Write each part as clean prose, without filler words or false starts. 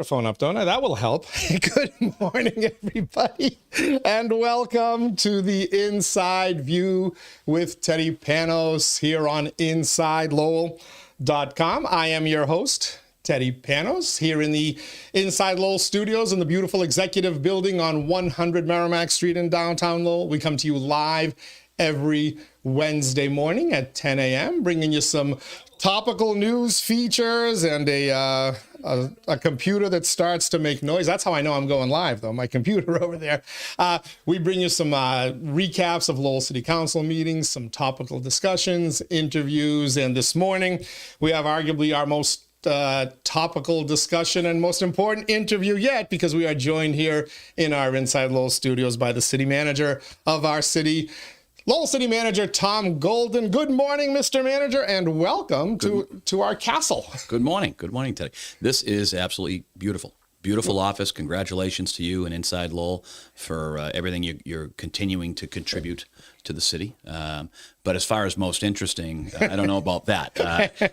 Phone up, don't I? That will help. Good morning, everybody, and welcome to the Inside View with Teddy Panos here on InsideLowell.com. I am your host, Teddy Panos, here in the Inside Lowell studios in the beautiful executive building on 100 Merrimack Street in downtown Lowell. We come to you live every Wednesday morning at 10 a.m., bringing you some topical news features and a computer that starts to make noise. That's how I know I'm going live, though, my computer over there. We bring you some recaps of Lowell City Council meetings, some topical discussions, interviews, and this morning we have arguably our most topical discussion and most important interview yet, because we are joined here in our Inside Lowell studios by the city manager of our city, Lowell City Manager Tom Golden. Good morning, Mr. Manager, and welcome to our castle. Good morning. Good morning, Teddy. This is absolutely beautiful. Beautiful office. Congratulations to you and Inside Lowell for everything you're continuing to contribute to the city. But as far as most interesting, I don't know about that.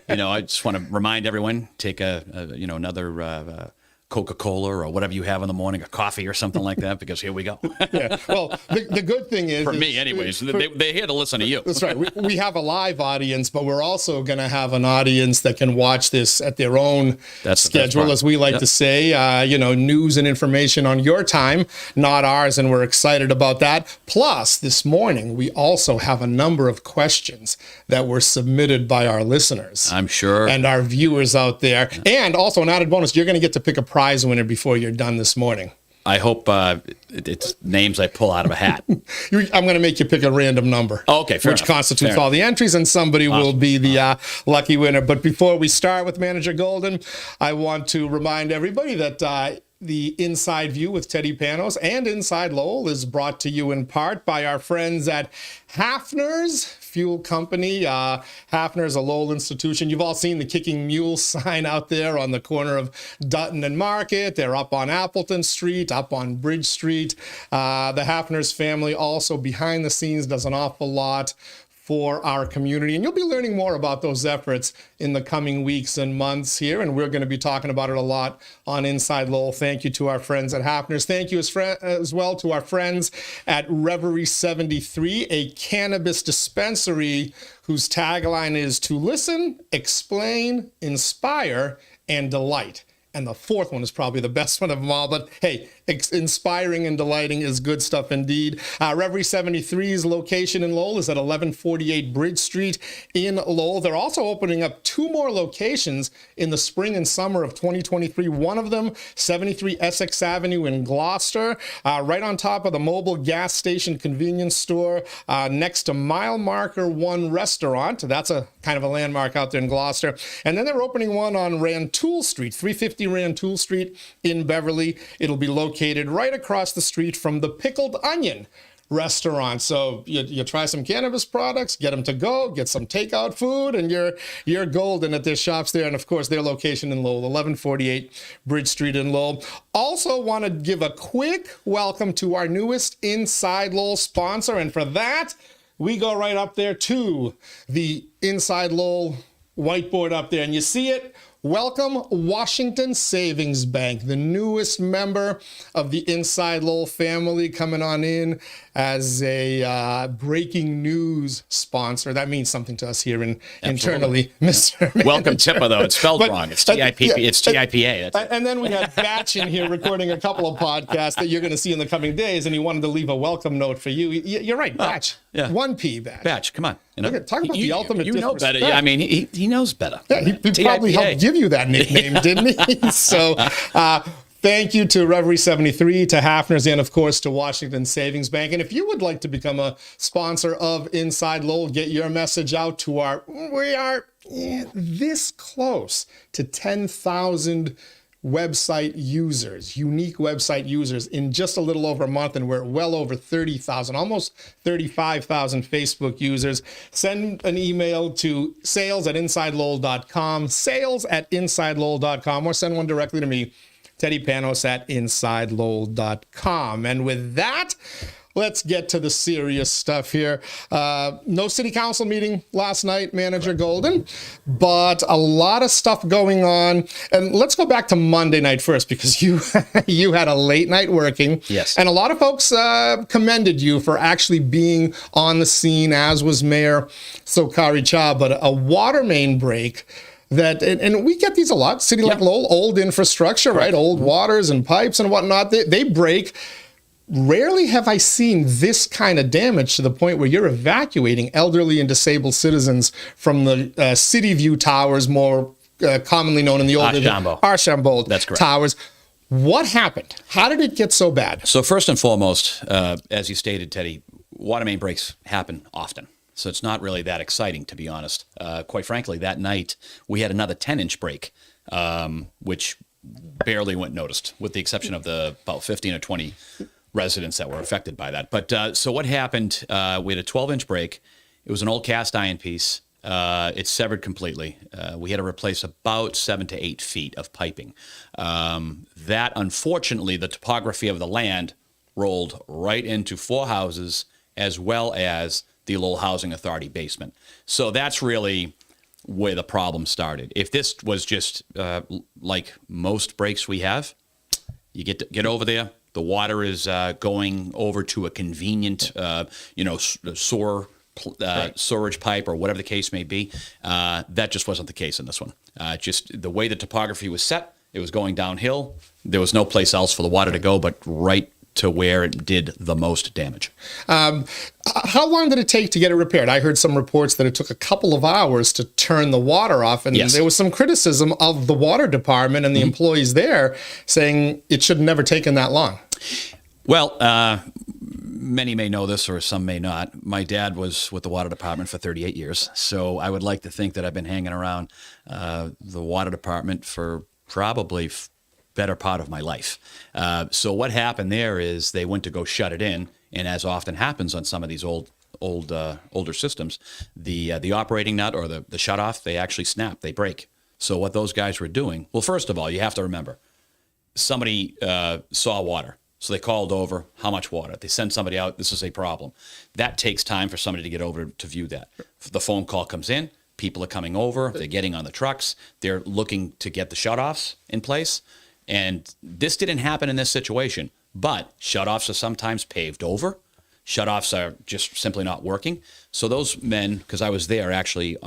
I just want to remind everyone, take another Coca-Cola or whatever you have in the morning, a coffee or something like that, because here we go. Yeah. Well, the good thing is... For me, anyways. They're here to listen to you. That's right. We have a live audience, but we're also going to have an audience that can watch this at their own schedule, as we like to say. News and information on your time, not ours, and we're excited about that. Plus, this morning, we also have a number of questions that were submitted by our listeners. I'm sure. And our viewers out there. And also, an added bonus, you're going to get to pick a prize winner before you're done this morning. I hope it's names I pull out of a hat. I'm going to make you pick a random number. Oh, okay, fair which enough. Constitutes all the entries, and somebody will be the lucky winner. But before we start with Manager Golden, I want to remind everybody that the Inside View with Teddy Panos and Inside Lowell is brought to you in part by our friends at Hafner's Fuel Company. Hafner's a Lowell institution. You've all seen the Kicking Mule sign out there on the corner of Dutton and Market. They're up on Appleton Street, up on Bridge Street. The Hafner's family also behind the scenes does an awful lot for our community. And you'll be learning more about those efforts in the coming weeks and months here. And we're going to be talking about it a lot on Inside Lowell. Thank you to our friends at Hafner's. Thank you as well to our friends at Reverie 73, a cannabis dispensary whose tagline is to listen, explain, inspire, and delight. And the fourth one is probably the best one of them all. But hey, inspiring and delighting is good stuff indeed. Reverie 73's location in Lowell is at 1148 Bridge Street in Lowell. They're also opening up 2 more locations in the spring and summer of 2023. One of them, 73 Essex Avenue in Gloucester, right on top of the mobile gas station convenience store, next to Mile Marker 1 restaurant. That's a kind of a landmark out there in Gloucester. And then they're opening one on Rantoul Street, 350 Rantoul Street in Beverly. It'll be located right across the street from the Pickled Onion restaurant. So you try some cannabis products, get them to go, get some takeout food, and you're golden at their shops there. And of course, their location in Lowell, 1148 Bridge Street in Lowell. Also want to give a quick welcome to our newest Inside Lowell sponsor. And for that, we go right up there to the Inside Lowell whiteboard up there, and you see it. Welcome, Washington Savings Bank, the newest member of the Inside Lowell family, coming on in as a breaking news sponsor. That means something to us here internally, Mr. Manager. Welcome TIPA, though. It's spelled wrong. It's TIPP. It's TIPA. And then we had Batch in here recording a couple of podcasts that you're going to see in the coming days, and he wanted to leave a welcome note for you. You're right, Batch. Yeah. 1P, Batch. Batch, come on. Talk about the ultimate You know difference. better. I mean, he knows better. Yeah, he probably helped give you that nickname, didn't he? So thank you to Reverie 73, to Hafner's, and of course to Washington Savings Bank. And if you would like to become a sponsor of Inside Lowell, get your message out to we are this close to 10,000 website users, unique website users in just a little over a month, and we're well over 30,000, almost 35,000 Facebook users. Send an email to sales@InsideLowell.com, sales@InsideLowell.com, or send one directly to me, Teddy Panos at InsideLowell.com. And with that, let's get to the serious stuff here. No city council meeting last night, Manager Golden, but a lot of stuff going on. And let's go back to Monday night first, because you you had a late night working. Yes. And a lot of folks commended you for actually being on the scene, as was Mayor Sokari Cha. But a water main break that, and we get these a lot, city like Lowell, old infrastructure, right? Old waters and pipes and whatnot, they break. Rarely have I seen this kind of damage to the point where you're evacuating elderly and disabled citizens from the City View Towers, more commonly known in the old Archambault That's correct. Towers. What happened? How did it get so bad? So first and foremost, as you stated, Teddy, water main breaks happen often. So it's not really that exciting, to be honest. Quite frankly, that night we had another 10-inch break, which barely went noticed, with the exception of the about 15 or 20 residents that were affected by that. But so what happened, we had a 12-inch break. It was an old cast iron piece. It severed completely. We had to replace about 7 to 8 feet of piping. That, unfortunately, the topography of the land rolled right into 4 houses, as well as the Lowell Housing Authority basement. So that's really where the problem started. If this was just like most breaks we have, you get over there. The water is going over to a convenient, storage pipe or whatever the case may be. That just wasn't the case in this one. Just the way the topography was set, it was going downhill. There was no place else for the water to go but right to where it did the most damage. How long did it take to get it repaired? I heard some reports that it took a couple of hours to turn the water off, and there was some criticism of the water department and the employees there saying it should have never taken that long. Well, many may know this, or some may not. My dad was with the water department for 38 years, so I would like to think that I've been hanging around the water department for probably better part of my life. So what happened there is they went to go shut it in, and as often happens on some of these older systems, the operating nut or the shutoff, they actually snap, they break. So what those guys were doing, well, first of all, you have to remember, somebody saw water. So they called over, how much water? They send somebody out, this is a problem. That takes time for somebody to get over to view that. The phone call comes in, people are coming over, they're getting on the trucks, they're looking to get the shutoffs in place. And this didn't happen in this situation, but shutoffs are sometimes paved over. Shutoffs are just simply not working. So those men, because I was there actually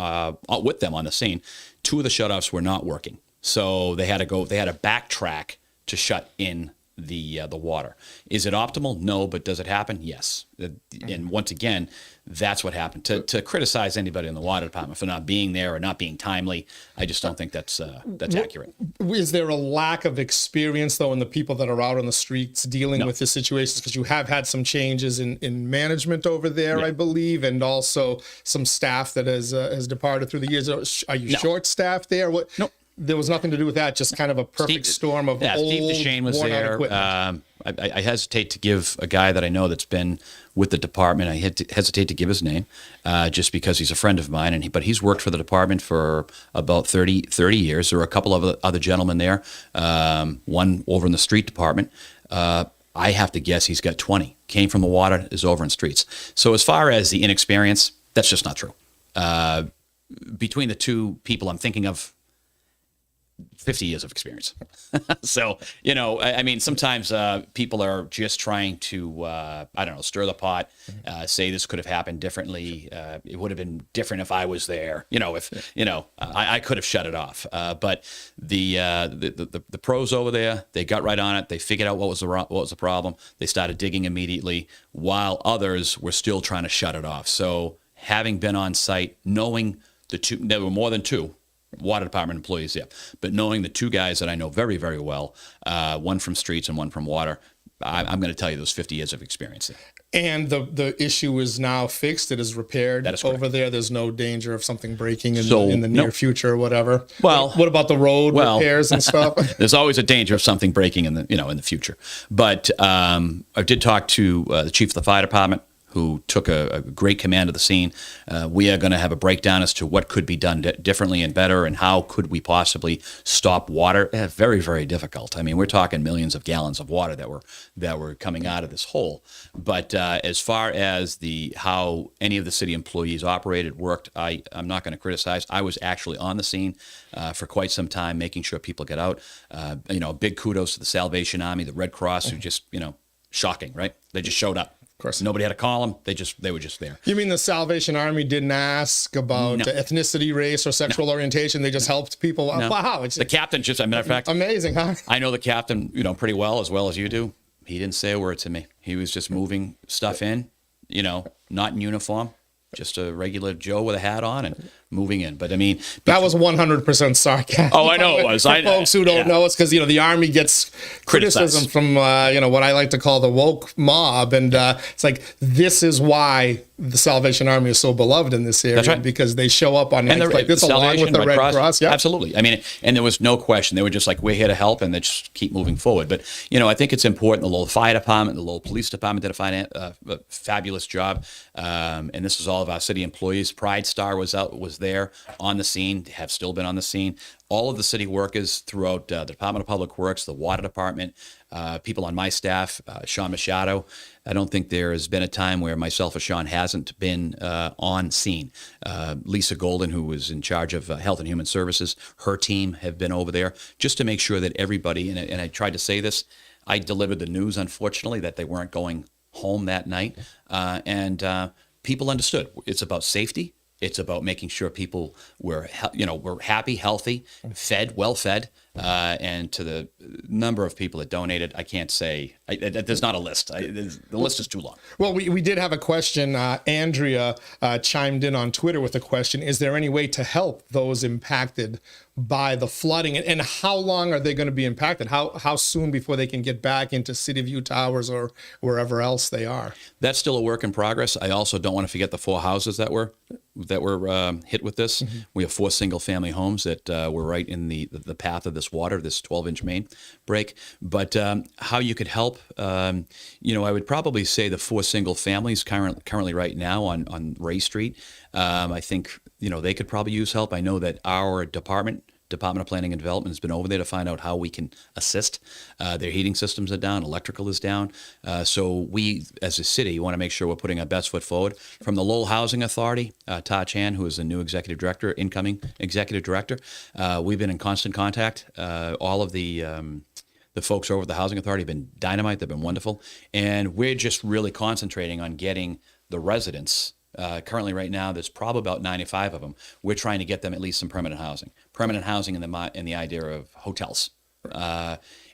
with them on the scene, 2 of the shutoffs were not working. So they had to backtrack to shut in the water. Is it optimal? No, but does it happen? Yes. And once again, that's what happened. To criticize anybody in the water department for not being there or not being timely, I just don't think that's accurate. Is there a lack of experience, though, in the people that are out on the streets dealing with the situations? Because you have had some changes in management over there, I believe, and also some staff that has departed through the years. Are you short-staffed there? What? No. There was nothing to do with that, just kind of a perfect storm of old, Steve DeShane was there. I hesitate to give a guy that I know that's been with the department, I hesitate to give his name just because he's a friend of mine, but he's worked for the department for about 30 years. There were a couple of other gentlemen there, one over in the street department. I have to guess he's got 20. Came from the water, is over in streets. So as far as the inexperience, that's just not true. Between the 2 people I'm thinking of, 50 years of experience. So, I mean, sometimes people are just trying to, stir the pot, say this could have happened differently. It would have been different if I was there. I could have shut it off. But the pros over there, they got right on it. They figured out what was the problem. They started digging immediately, while others were still trying to shut it off. So having been on site, knowing there were more than 2 water department employees, but knowing the 2 guys that I know very, very well, one from streets and one from water, I'm going to tell you those 50 years of experience there. And the issue is now fixed. It is repaired over there. There's no danger of something breaking in the near future or whatever. Well, what about the road repairs and stuff? There's always a danger of something breaking in the future. But I did talk to the chief of the fire department, who took a great command of the scene. We are going to have a breakdown as to what could be done differently and better, and how could we possibly stop water. Very, very difficult. I mean, we're talking millions of gallons of water that were coming out of this hole. But as far as how any of the city employees operated, worked, I'm not going to criticize. I was actually on the scene for quite some time, making sure people get out. Big kudos to the Salvation Army, the Red Cross, who just, shocking, right? They just showed up. Of course. Nobody had to call them. They were just there. You mean the Salvation Army didn't ask about No. ethnicity, race, or sexual orientation? They just helped people? No. Wow. It's The captain, just as a matter of fact, amazing, huh? I know the captain, pretty well as you do. He didn't say a word to me. He was just moving stuff in, not in uniform, just a regular Joe with a hat on and moving in. But I mean, that was 100% sarcasm. Oh, I know it was. For folks who don't know, it's because the Army gets criticism from what I like to call the woke mob, and it's like, this is why the Salvation Army is so beloved in this area. That's right. Because they show up on nights like this along with the Red Cross. Yeah, absolutely. I mean, and there was no question. They were just like, we're here to help, and they just keep moving forward. But I think it's important. The Lowell Fire Department, the Lowell Police Department did a fabulous job, and this is all of our city employees. Pride Star was there on the scene, have still been on the scene. All of the city workers throughout the Department of Public Works, the Water Department, people on my staff, Sean Machado. I don't think there has been a time where myself or Sean hasn't been on scene. Lisa Golden, who was in charge of Health and Human Services, her team have been over there just to make sure that everybody, and I tried to say this, I delivered the news, unfortunately, that they weren't going home that night. And people understood. It's about safety. It's about making sure people were happy, healthy, fed, well fed, and to the number of people that donated, I can't say. There's not a list. The list is too long. Well, we did have a question. Andrea chimed in on Twitter with a question: is there any way to help those impacted by the flooding, and how long are they going to be impacted? How soon before they can get back into City View Towers or wherever else they are? That's still a work in progress. I also don't want to forget the 4 houses that were hit with this. Mm-hmm. We have 4 single-family homes that were right in the path of this water, this 12-inch main break. But how you could help, I would probably say the 4 single families currently right now on Ray Street. I think they could probably use help. I know that our Department of Planning and Development has been over there to find out how we can assist. Their heating systems are down, electrical is down. So we, as a city, want to make sure we're putting our best foot forward. From the Lowell Housing Authority, Ta Chan, who is the new incoming executive director, we've been in constant contact. All of the folks over at the Housing Authority have been dynamite. They've been wonderful. And we're just really concentrating on getting the residents. Currently, right now, there's probably about 95 of them. We're trying to get them at least some permanent housing. Permanent housing in the idea of hotels.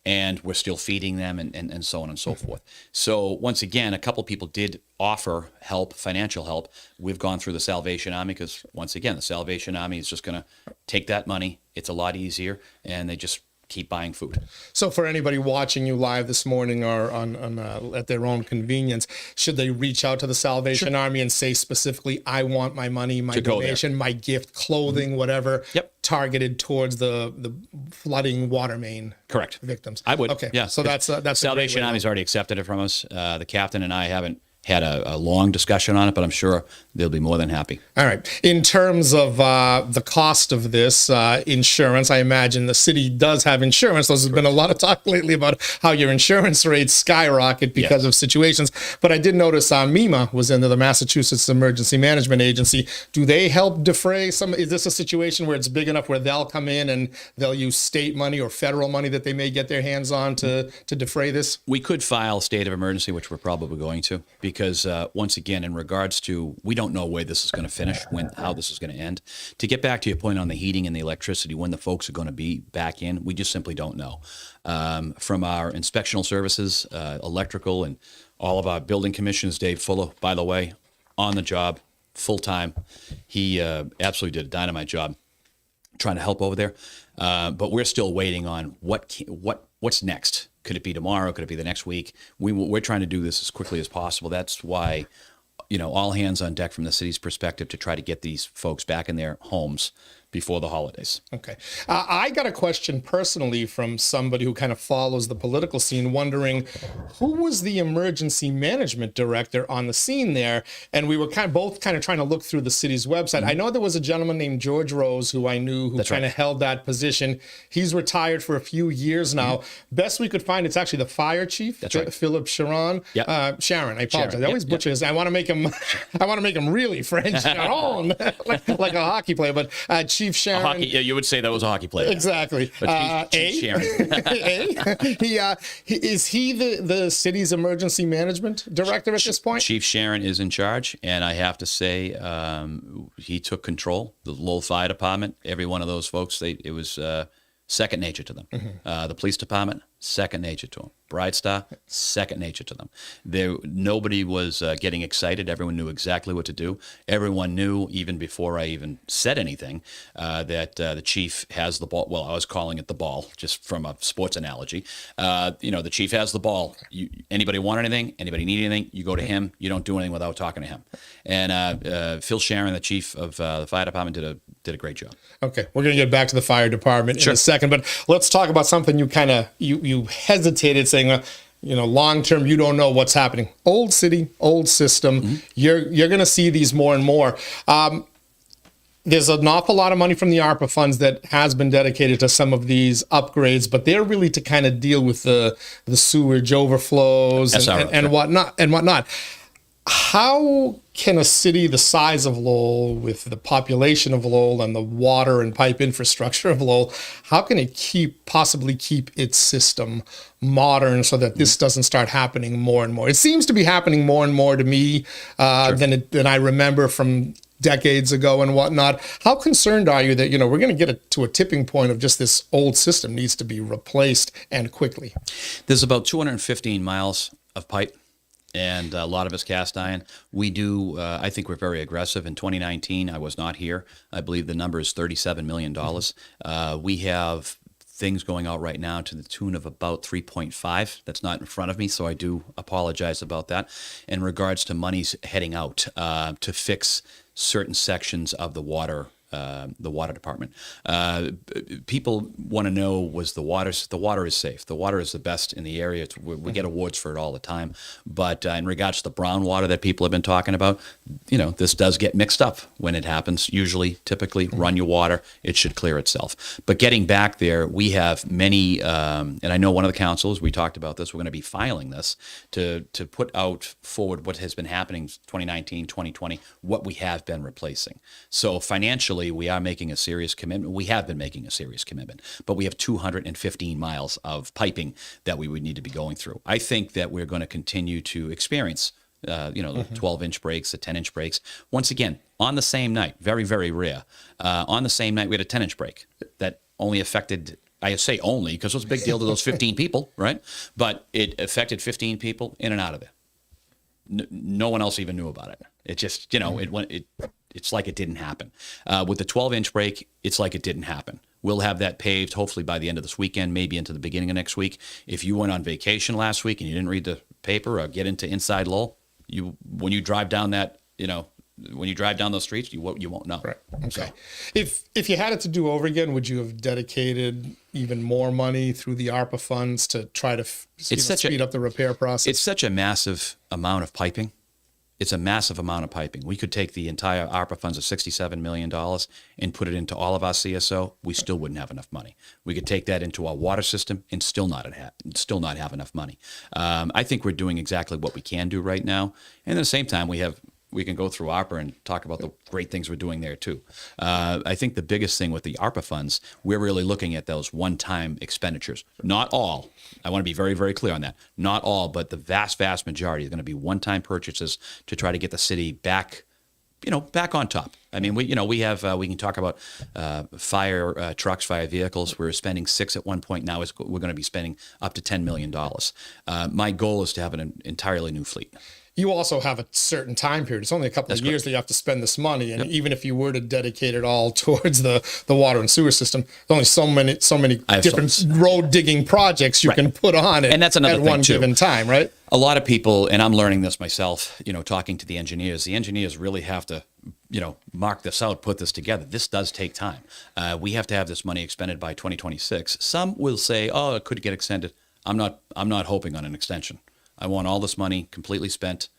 And we're still feeding them and so on and so forth. So once again, a couple people did offer help, financial help. We've gone through the Salvation Army because, once again, the Salvation Army is just going to take that money. It's a lot easier, and they just keep buying food. So for anybody watching you live this morning or on at their own convenience, should they reach out to the Salvation Army and say specifically, I want my money, my donation, my gift, clothing, whatever, targeted towards the flooding water main victims? I would. Okay. Yeah. So that's Salvation Army's already accepted it from us. The captain and I haven't had a long discussion on it, but I'm sure they'll be more than happy. All right. In terms of the cost of this insurance, I imagine the city does have insurance. There's been a lot of talk lately about how your insurance rates skyrocket because of situations. But I did notice MEMA was into the Massachusetts Emergency Management Agency. Do they help defray some? Is this a situation where it's big enough where they'll come in and they'll use state money or federal money that they may get their hands on to defray this? We could file state of emergency, which we're probably going to, because once again, in regards to, we don't know where this is going to finish, how this is going to end. To get back to your point on the heating and the electricity, when the folks are going to be back in, we just simply don't know. From our inspectional services, electrical, and all of our building commissions, Dave Fuller, by the way, on the job, full time. He absolutely did a dynamite job trying to help over there. But we're still waiting on what's next. Could it be tomorrow? Could it be the next week? We're trying to do this as quickly as possible. That's why, all hands on deck from the city's perspective to try to get these folks back in their homes before the holidays. Okay. I got a question personally from somebody who kind of follows the political scene, wondering who was the emergency management director on the scene there. And we were both trying to look through the city's website. I know there was a gentleman named George Rose who I knew who kind of held that position. He's retired for a few years now. Best we could find, it's actually the fire chief, Philip Sharon. Sharon, I apologize. I always butcher his. I want to make him really French, Sharon, like a hockey player, but Chief Sharon. You would say that was a hockey player. Exactly. Chief Sharon. Is he the city's emergency management director at this point? Chief Sharon is in charge, and I have to say he took control. The Lowell Fire Department, every one of those folks, it was second nature to them. The police department, second nature to them. Bright Star, second nature to them. Nobody was getting excited. Everyone knew exactly what to do. Everyone knew, even before I even said anything, that the chief has the ball. Well, I was calling it the ball, just from a sports analogy. The chief has the ball. Anybody want anything? Anybody need anything? You go to him. You don't do anything without talking to him. And Phil Sharon, the chief of the fire department, did a great job. Okay, we're going to get back to the fire department in a second, but let's talk about something you hesitated saying, long term, you don't know what's happening. Old city, old system. You're going to see these more and more. There's an awful lot of money from the ARPA funds that has been dedicated to some of these upgrades, but they're really to kind of deal with the sewage overflows and whatnot. How can a city the size of Lowell, with the population of Lowell and the water and pipe infrastructure of Lowell, how can it possibly keep its system modern so that this doesn't start happening more and more? It seems to be happening more and more to me than I remember from decades ago and whatnot. How concerned are you that, we're going to get to a tipping point of just this old system needs to be replaced and quickly? There's about 215 miles of pipe, and a lot of it's cast iron. We do, I think we're very aggressive. In 2019, I was not here. I believe the number is $37 million. We have things going out right now to the tune of about 3.5. That's not in front of me, so I do apologize about that. In regards to monies heading out to fix certain sections of the water department. People want to know, was the water is safe. The water is the best in the area. We get awards for it all the time. But in regards to the brown water that people have been talking about, this does get mixed up when it happens. Usually, typically, run your water. It should clear itself. But getting back there, we have many, and I know one of the councils, we talked about this, we're going to be filing this to put out forward what has been happening 2019, 2020, what we have been replacing. So financially, we are making a serious commitment. We have been making a serious commitment, but we have 215 miles of piping that we would need to be going through. I think that we're going to continue to experience, the 12-inch breaks, the 10-inch breaks. Once again, on the same night, very, very rare. On the same night, we had a 10-inch break that only affected, I say only because it was a big deal to those 15 people, right? But it affected 15 people in and out of there. No one else even knew about it. It just, it's like it didn't happen. With the 12-inch break, it's like it didn't happen. We'll have that paved hopefully by the end of this weekend, maybe into the beginning of next week. If you went on vacation last week and you didn't read the paper or get into Inside Lowell, when you drive down when you drive down those streets, you won't know. Right. Okay. So. If you had it to do over again, would you have dedicated even more money through the ARPA funds to try to speed up the repair process? It's such a massive amount of piping. It's a massive amount of piping. We could take the entire ARPA funds of $67 million and put it into all of our CSO. We still wouldn't have enough money. We could take that into our water system and still not have enough money. I think we're doing exactly what we can do right now. And at the same time, we can go through ARPA and talk about the great things we're doing there too. I think the biggest thing with the ARPA funds, we're really looking at those one-time expenditures. Not all. I want to be very, very clear on that. Not all, but the vast, vast majority is going to be one-time purchases to try to get the city back on top. I mean, we can talk about fire trucks, fire vehicles. We were spending $6 million at one point. Now we're going to be spending up to $10 million. My goal is to have an entirely new fleet. You also have a certain time period. It's only a couple of years that you have to spend this money. And even if you were to dedicate it all towards the water and sewer system, there's only so many different road digging projects you can put on it, and that's another at thing one too. Given time, right? A lot of people, and I'm learning this myself, talking to the engineers really have to mark this out, put this together. This does take time. We have to have this money expended by 2026. Some will say, oh, it could get extended. I'm not hoping on an extension. I want all this money completely spent,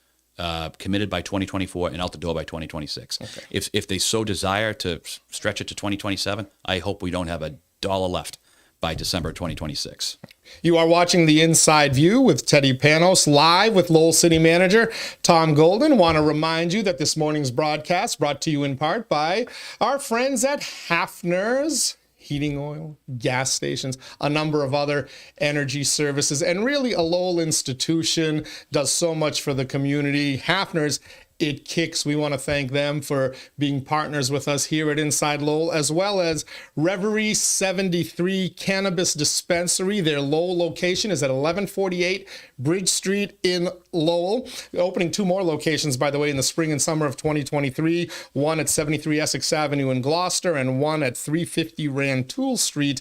committed by 2024 and out the door by 2026. Okay. If they so desire to stretch it to 2027, I hope we don't have a dollar left by December 2026. You are watching The Inside View with Teddy Panos, live with Lowell City Manager Tom Golden. Want to remind you that this morning's broadcast brought to you in part by our friends at Hafner's Heating Oil, gas stations, a number of other energy services, and really a Lowell institution does so much for the community. Hafner's, it kicks. We want to thank them for being partners with us here at Inside Lowell, as well as Reverie 73 Cannabis Dispensary. Their Lowell location is at 1148 Bridge Street in Lowell. Opening 2 more locations, by the way, in the spring and summer of 2023. One at 73 Essex Avenue in Gloucester and one at 350 Rantoul Street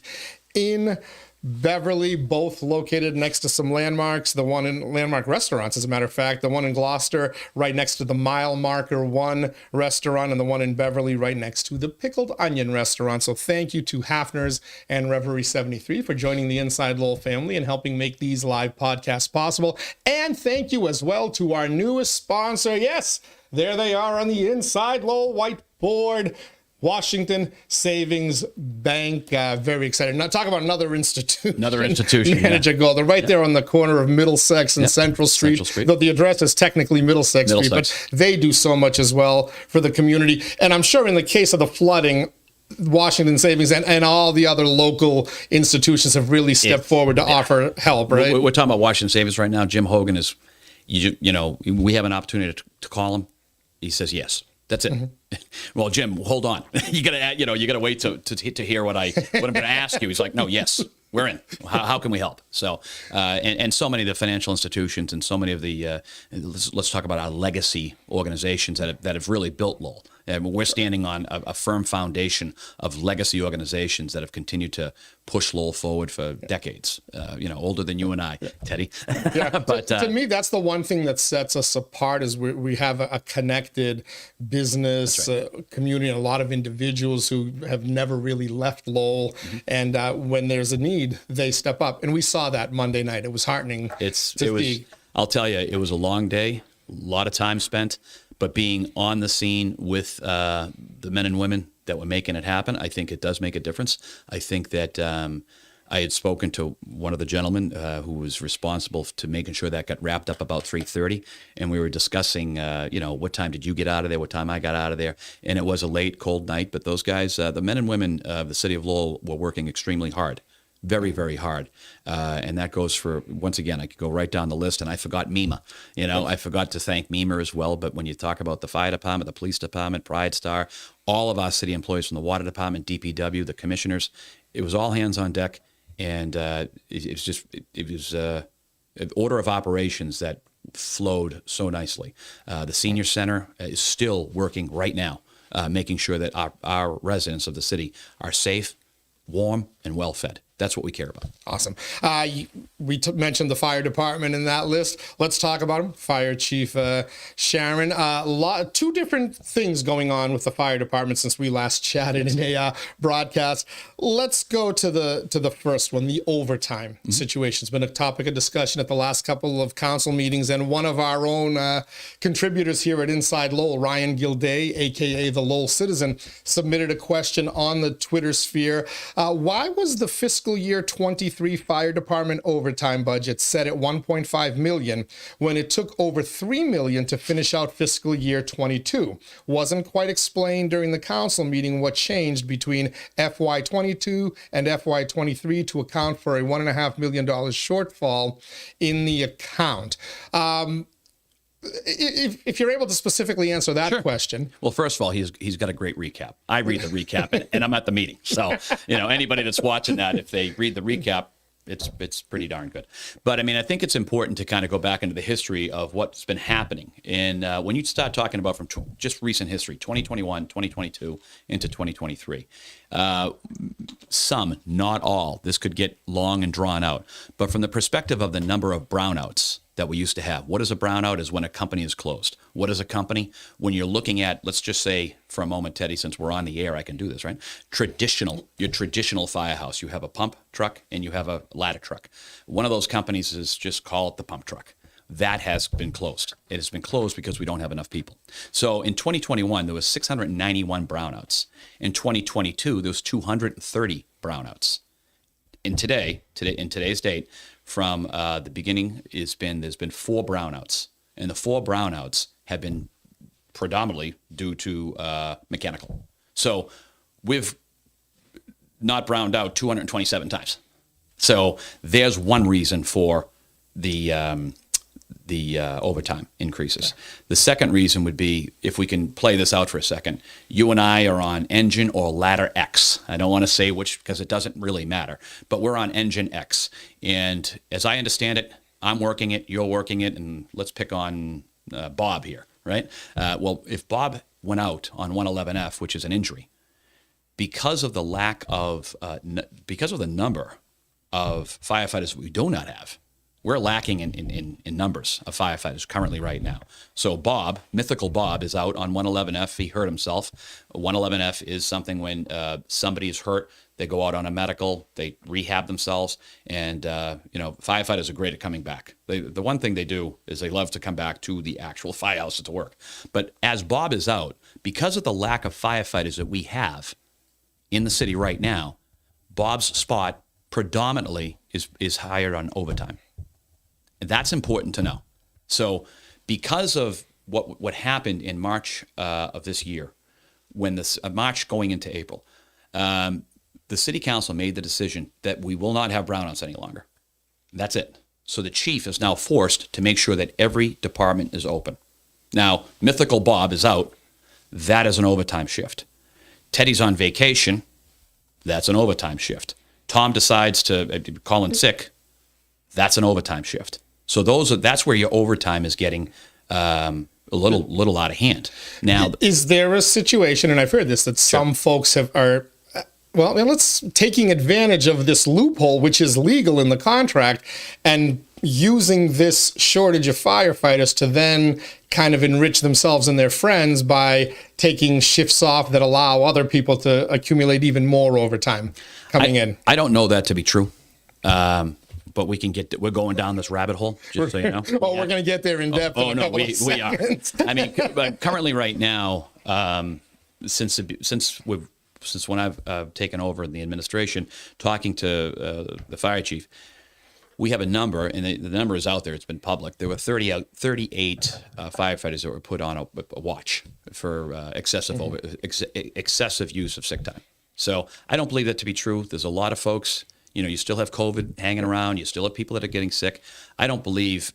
in Beverly, both located next to some landmarks. The one in Landmark Restaurants, as a matter of fact. The one in Gloucester right next to the Mile Marker 1 restaurant, and the one in Beverly right next to the Pickled Onion restaurant. So thank you to Hafner's and Reverie 73 for joining the Inside Lowell family and helping make these live podcasts possible. And thank you as well to our newest sponsor. Yes, there they are on the Inside Lowell whiteboard. Washington Savings Bank. Very excited. Now talk about another institution. Manager Golden, right there on the corner of Middlesex and Central Street. Though the address is technically Middlesex Street, but they do so much as well for the community. And I'm sure in the case of the flooding, Washington Savings and all the other local institutions have really stepped forward to offer help, right? We're talking about Washington Savings right now. Jim Hogan is, we have an opportunity to call him. He says yes. That's it. Mm-hmm. Well, Jim, hold on. You gotta wait to hear what I'm going to ask you. He's like, no, yes, we're in. How can we help? So, and so many of the financial institutions and so many of the let's talk about our legacy organizations that have really built Lowell. And we're standing on a firm foundation of legacy organizations that have continued to push Lowell forward for decades. Older than you and I, Teddy. Yeah, but to me, that's the one thing that sets us apart is we have a connected business community and a lot of individuals who have never really left Lowell. Mm-hmm. And when there's a need, they step up. And we saw that Monday night. It was heartening to see. I'll tell you, it was a long day, a lot of time spent. But being on the scene with the men and women that were making it happen, I think it does make a difference. I think that I had spoken to one of the gentlemen who was responsible to making sure that got wrapped up about 3:30, and we were discussing, what time did you get out of there, what time I got out of there, and it was a late, cold night. But those guys, the men and women of the city of Lowell, were working extremely hard. Very, very hard. And that goes for, once again, I could go right down the list, and I forgot MEMA. I forgot to thank MEMA as well. But when you talk about the fire department, the police department, Pride Star, all of our city employees from the water department, DPW, the commissioners, it was all hands on deck. And it was an order of operations that flowed so nicely. The senior center is still working right now, making sure that our residents of the city are safe, warm, and well fed. That's what we care about. Awesome. We mentioned the fire department in that list. Let's talk about them. Fire Chief Sharon. Two different things going on with the fire department since we last chatted in a broadcast. Let's go to the first one, the overtime situation. It's been a topic of discussion at the last couple of council meetings, and one of our own contributors here at Inside Lowell, Ryan Gilday, a.k.a. the Lowell Citizen, submitted a question on the Twitter sphere. Why was the fiscal year 23 fire department overtime budget set at $1.5 million when it took over $3 million to finish out fiscal year 22? Wasn't quite explained during the council meeting what changed between FY22 and FY23 to account for a $1.5 million shortfall in the account. If you're able to specifically answer that question. Well, first of all, he's got a great recap. I read the recap, and I'm at the meeting. So, anybody that's watching that, if they read the recap, it's pretty darn good. But, I think it's important to kind of go back into the history of what's been happening. And when you start talking about from just recent history, 2021, 2022, into 2023, some, not all. This could get long and drawn out. But from the perspective of the number of brownouts that we used to have, what is a brownout? Is when a company is closed. What is a company? When you're looking at, let's just say for a moment, Teddy, since we're on the air, I can do this, right? Your traditional firehouse. You have a pump truck and you have a ladder truck. One of those companies is, just call it the pump truck. That has been closed. It has been closed because we don't have enough people. So in 2021, there was 691 brownouts. In 2022, there was 230 brownouts. In today's date, from the beginning, there's been 4 brownouts, and the 4 brownouts have been predominantly due to mechanical. So we've not browned out 227 times. So there's one reason for the overtime increases. The second reason would be, if we can play this out for a second, you and I are on engine or ladder X. I don't want to say which because it doesn't really matter, but we're on engine X. And as I understand it, I'm working it, you're working it, and let's pick on Bob here, right? Well, if Bob went out on 111F, which is an injury, because of the lack of, because of the number of firefighters we do not have, we're lacking in numbers of firefighters currently right now. So Bob, mythical Bob, is out on 111F. He hurt himself. 111F is something when somebody is hurt, they go out on a medical, they rehab themselves, and firefighters are great at coming back. The one thing they do is they love to come back to the actual firehouse to work. But as Bob is out, because of the lack of firefighters that we have in the city right now, Bob's spot predominantly is hired on overtime. And that's important to know. So because of what happened in March of this year, when this March going into April, the city council made the decision that we will not have brownouts any longer. That's it. So the chief is now forced to make sure that every department is open. Now, mythical Bob is out. That is an overtime shift. Teddy's on vacation. That's an overtime shift. Tom decides to call in sick. That's an overtime shift. So that's where your overtime is getting a little out of hand. Now, is there a situation, and I've heard this, that some folks are taking advantage of this loophole, which is legal in the contract, and using this shortage of firefighters to then kind of enrich themselves and their friends by taking shifts off that allow other people to accumulate even more overtime coming in? I don't know that to be true. But we're going down this rabbit hole, just so you know. We're going to get there in depth. We are. I mean, currently right now, since when I've taken over the administration, talking to the fire chief, we have a number, and the number is out there. It's been public. There were 38 firefighters that were put on a watch for excessive use of sick time. So I don't believe that to be true. There's a lot of folks. You still have COVID hanging around. You still have people that are getting sick. I don't believe,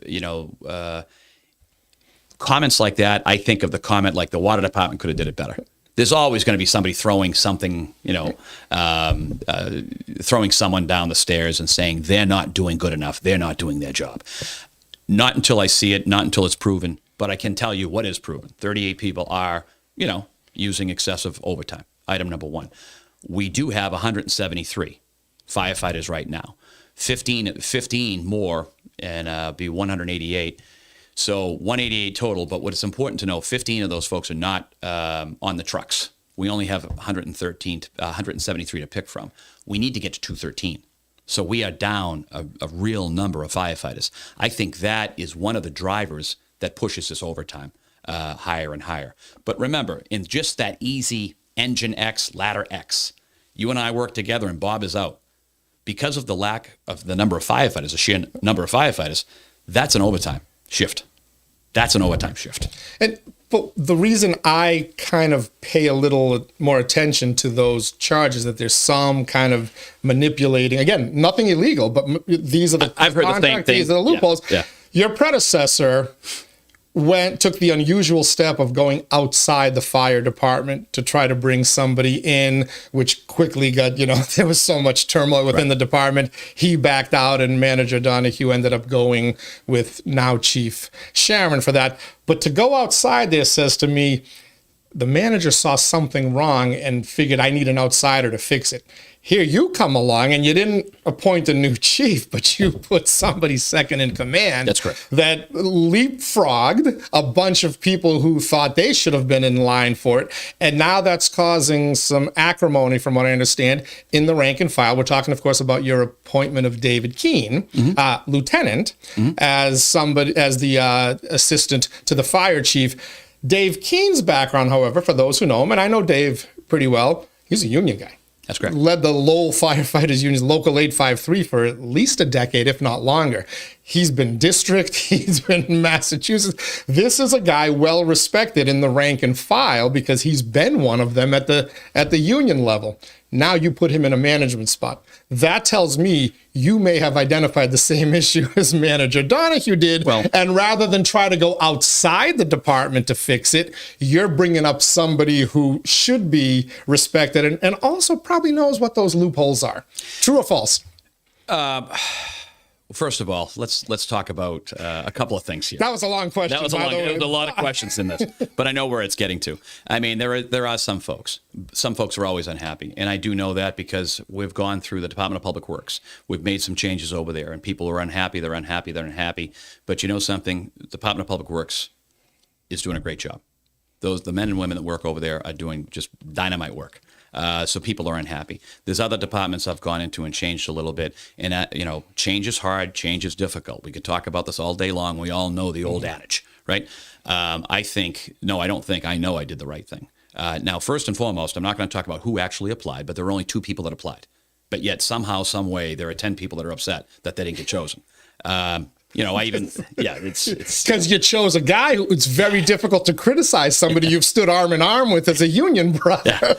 comments like that. I think of the comment like the water department could have did it better. There's always going to be somebody throwing something, throwing someone down the stairs and saying they're not doing good enough. They're not doing their job. Not until I see it, not until it's proven. But I can tell you what is proven. 38 people are, using excessive overtime. Item number one. We do have 173. Firefighters right now, 15 more, and be 188. So 188 total. But what is important to know, 15 of those folks are not on the trucks. We only have 173 to pick from. We need to get to 213. So we are down a real number of firefighters. I think that is one of the drivers that pushes this overtime higher and higher. But remember, in just that easy engine X, ladder X, you and I work together and Bob is out. Because of the lack of the number of firefighters, the sheer number of firefighters, that's an overtime shift. But the reason I kind of pay a little more attention to those charges, that there's some kind of manipulating, again, nothing illegal, but these are the I've heard the same thing. These are the loopholes. Yeah. Your predecessor took the unusual step of going outside the fire department to try to bring somebody in, which quickly got, there was so much turmoil within the department. He backed out, and Manager Donahue ended up going with now Chief Sharon for that. But to go outside there says to me, the manager saw something wrong and figured, I need an outsider to fix it. Here you come along and you didn't appoint a new chief, but you put somebody second in command. That's correct. That leapfrogged a bunch of people who thought they should have been in line for it. And now that's causing some acrimony, from what I understand, in the rank and file. We're talking, of course, about your appointment of David Keene, lieutenant, as the assistant to the fire chief. Dave Keene's background, however, for those who know him, and I know Dave pretty well, he's a union guy. That's correct. Led the Lowell Firefighters Union's Local 853 for at least a decade, if not longer. He's been district. He's been in Massachusetts. This is a guy well respected in the rank and file because he's been one of them at the union level. Now you put him in a management spot. That tells me you may have identified the same issue as Manager Donahue did. Well, and rather than try to go outside the department to fix it, you're bringing up somebody who should be respected and also probably knows what those loopholes are. True or false? First of all, let's talk about a couple of things here. That was a long question. That was a lot of questions in this, but I know where it's getting to. I mean, there are some folks. Some folks are always unhappy, and I do know that because we've gone through the Department of Public Works. We've made some changes over there, and people are unhappy. They're unhappy. They're unhappy. But you know something? The Department of Public Works is doing a great job. The men and women that work over there are doing just dynamite work. So people are unhappy. There's other departments I've gone into and changed a little bit. And, change is hard. Change is difficult. We could talk about this all day long. We all know the old adage, right? I know I did the right thing. Now, first and foremost, I'm not going to talk about who actually applied, but there were only 2 people that applied. But yet somehow, some way, there are 10 people that are upset that they didn't get chosen. It's because you chose a guy who it's very difficult to criticize somebody you've stood arm in arm with as a union brother. By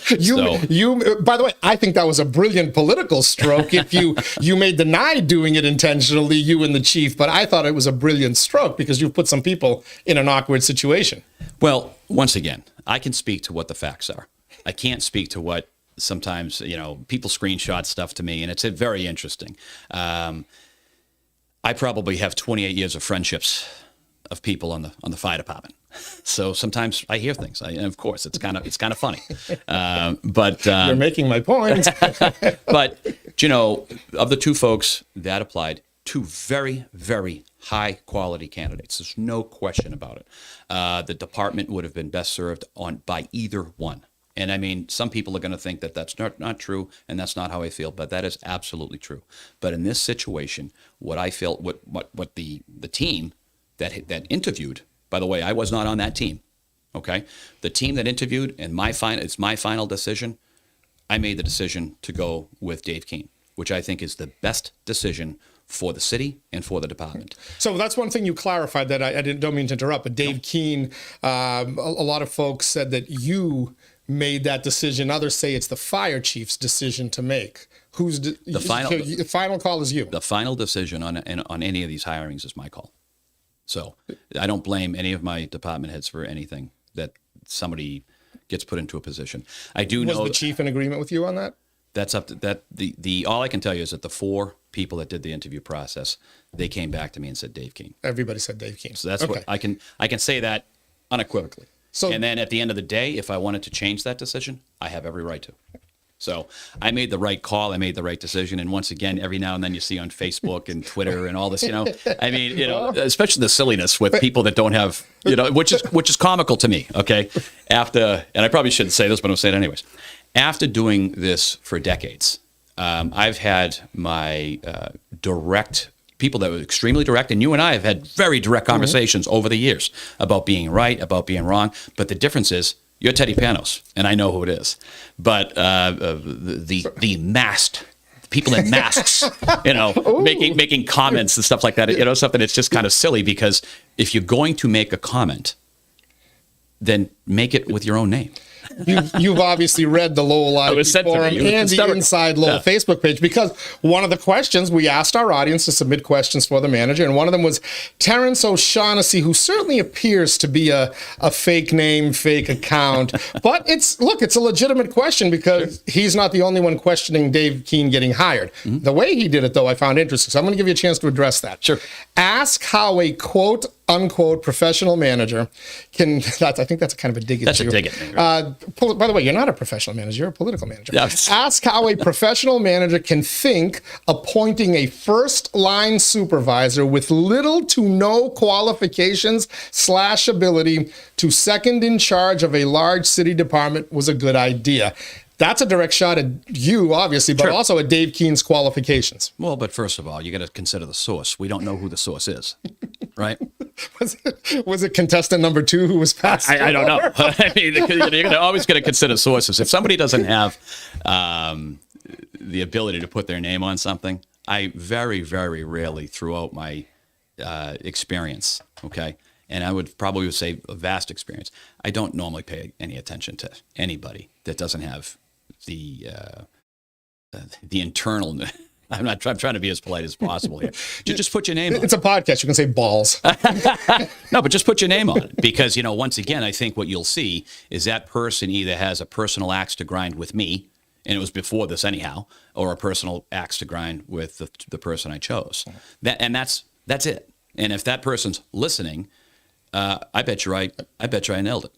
the way, I think that was a brilliant political stroke. If you may deny doing it intentionally, you and the chief, but I thought it was a brilliant stroke because you've put some people in an awkward situation. Well, once again, I can speak to what the facts are. I can't speak to what sometimes, people screenshot stuff to me, and it's very interesting. I probably have 28 years of friendships of people on the fire department. So sometimes I hear things, and of course it's kind of funny. But you're making my point. But of the 2 folks that applied, 2 very, very high quality candidates. There's no question about it. The department would have been best served by either one. And I mean, some people are going to think that that's not true, and that's not how I feel, but that is absolutely true. But in this situation, what I felt, what the team that interviewed, by the way, I was not on that team, okay? The team that interviewed, and it's my final decision, I made the decision to go with Dave Keene, which I think is the best decision for the city and for the department. So that's one thing you clarified that I don't mean to interrupt, but Dave Keene, a lot of folks said that you made that decision. Others say it's the fire chief's decision to make. The final call is you. The final decision on any of these hirings is my call. So I don't blame any of my department heads for anything that somebody gets put into a position. I do know. Was the chief in agreement with you on that? That's up to that. All I can tell you is that the 4 people that did the interview process, they came back to me and said Dave Keene. Everybody said Dave Keene. So that's what I can say that unequivocally. And then at the end of the day, if I wanted to change that decision, I have every right to. So I made the right call. I made the right decision. And once again, every now and then you see on Facebook and Twitter and all this, I mean, especially the silliness with people that don't have, which is comical to me. Okay. And I probably shouldn't say this, but I'm saying it anyways. After doing this for decades, I've had my direct people that were extremely direct, and you and I have had very direct conversations over the years about being right, about being wrong. But the difference is you're Teddy Panos, and I know who it is. But the masked people in masks, making comments and stuff like that, something that's just kind of silly, because if you're going to make a comment, then make it with your own name. You've obviously read the Lowell Live Forum and the Inside Lowell Facebook page, because one of the questions we asked our audience to submit questions for the manager, and one of them was Terrence O'Shaughnessy, who certainly appears to be a fake name, fake account. But it's a legitimate question, because he's not the only one questioning Dave Keene getting hired. Mm-hmm. The way he did it, though, I found interesting. So I'm going to give you a chance to address that. Sure. Ask how a, quote, unquote professional manager can, I think that's kind of a dig at That's you. a dig at me. Right? By the way, you're not a professional manager, you're a political manager. Yes. Ask how a professional manager can think appointing a first-line supervisor with little to no qualifications / ability to second in charge of a large city department was a good idea. That's a direct shot at you, obviously, but also at Dave Keene's qualifications. Well, but first of all, you got to consider the source. We don't know who the source is, right? Was it contestant number 2 who was passed? I don't know. I mean, you're always going to consider sources. If somebody doesn't have the ability to put their name on something, I very, very rarely, throughout my experience, okay, and I would probably say a vast experience, I don't normally pay any attention to anybody that doesn't have the internal. I'm trying to be as polite as possible here. Just put your name on it. It's a podcast. You can say balls. No, but just put your name on it because, once again, I think what you'll see is that person either has a personal axe to grind with me, and it was before this anyhow, or a personal axe to grind with the person I chose. That's it. And if that person's listening, I bet you I nailed it.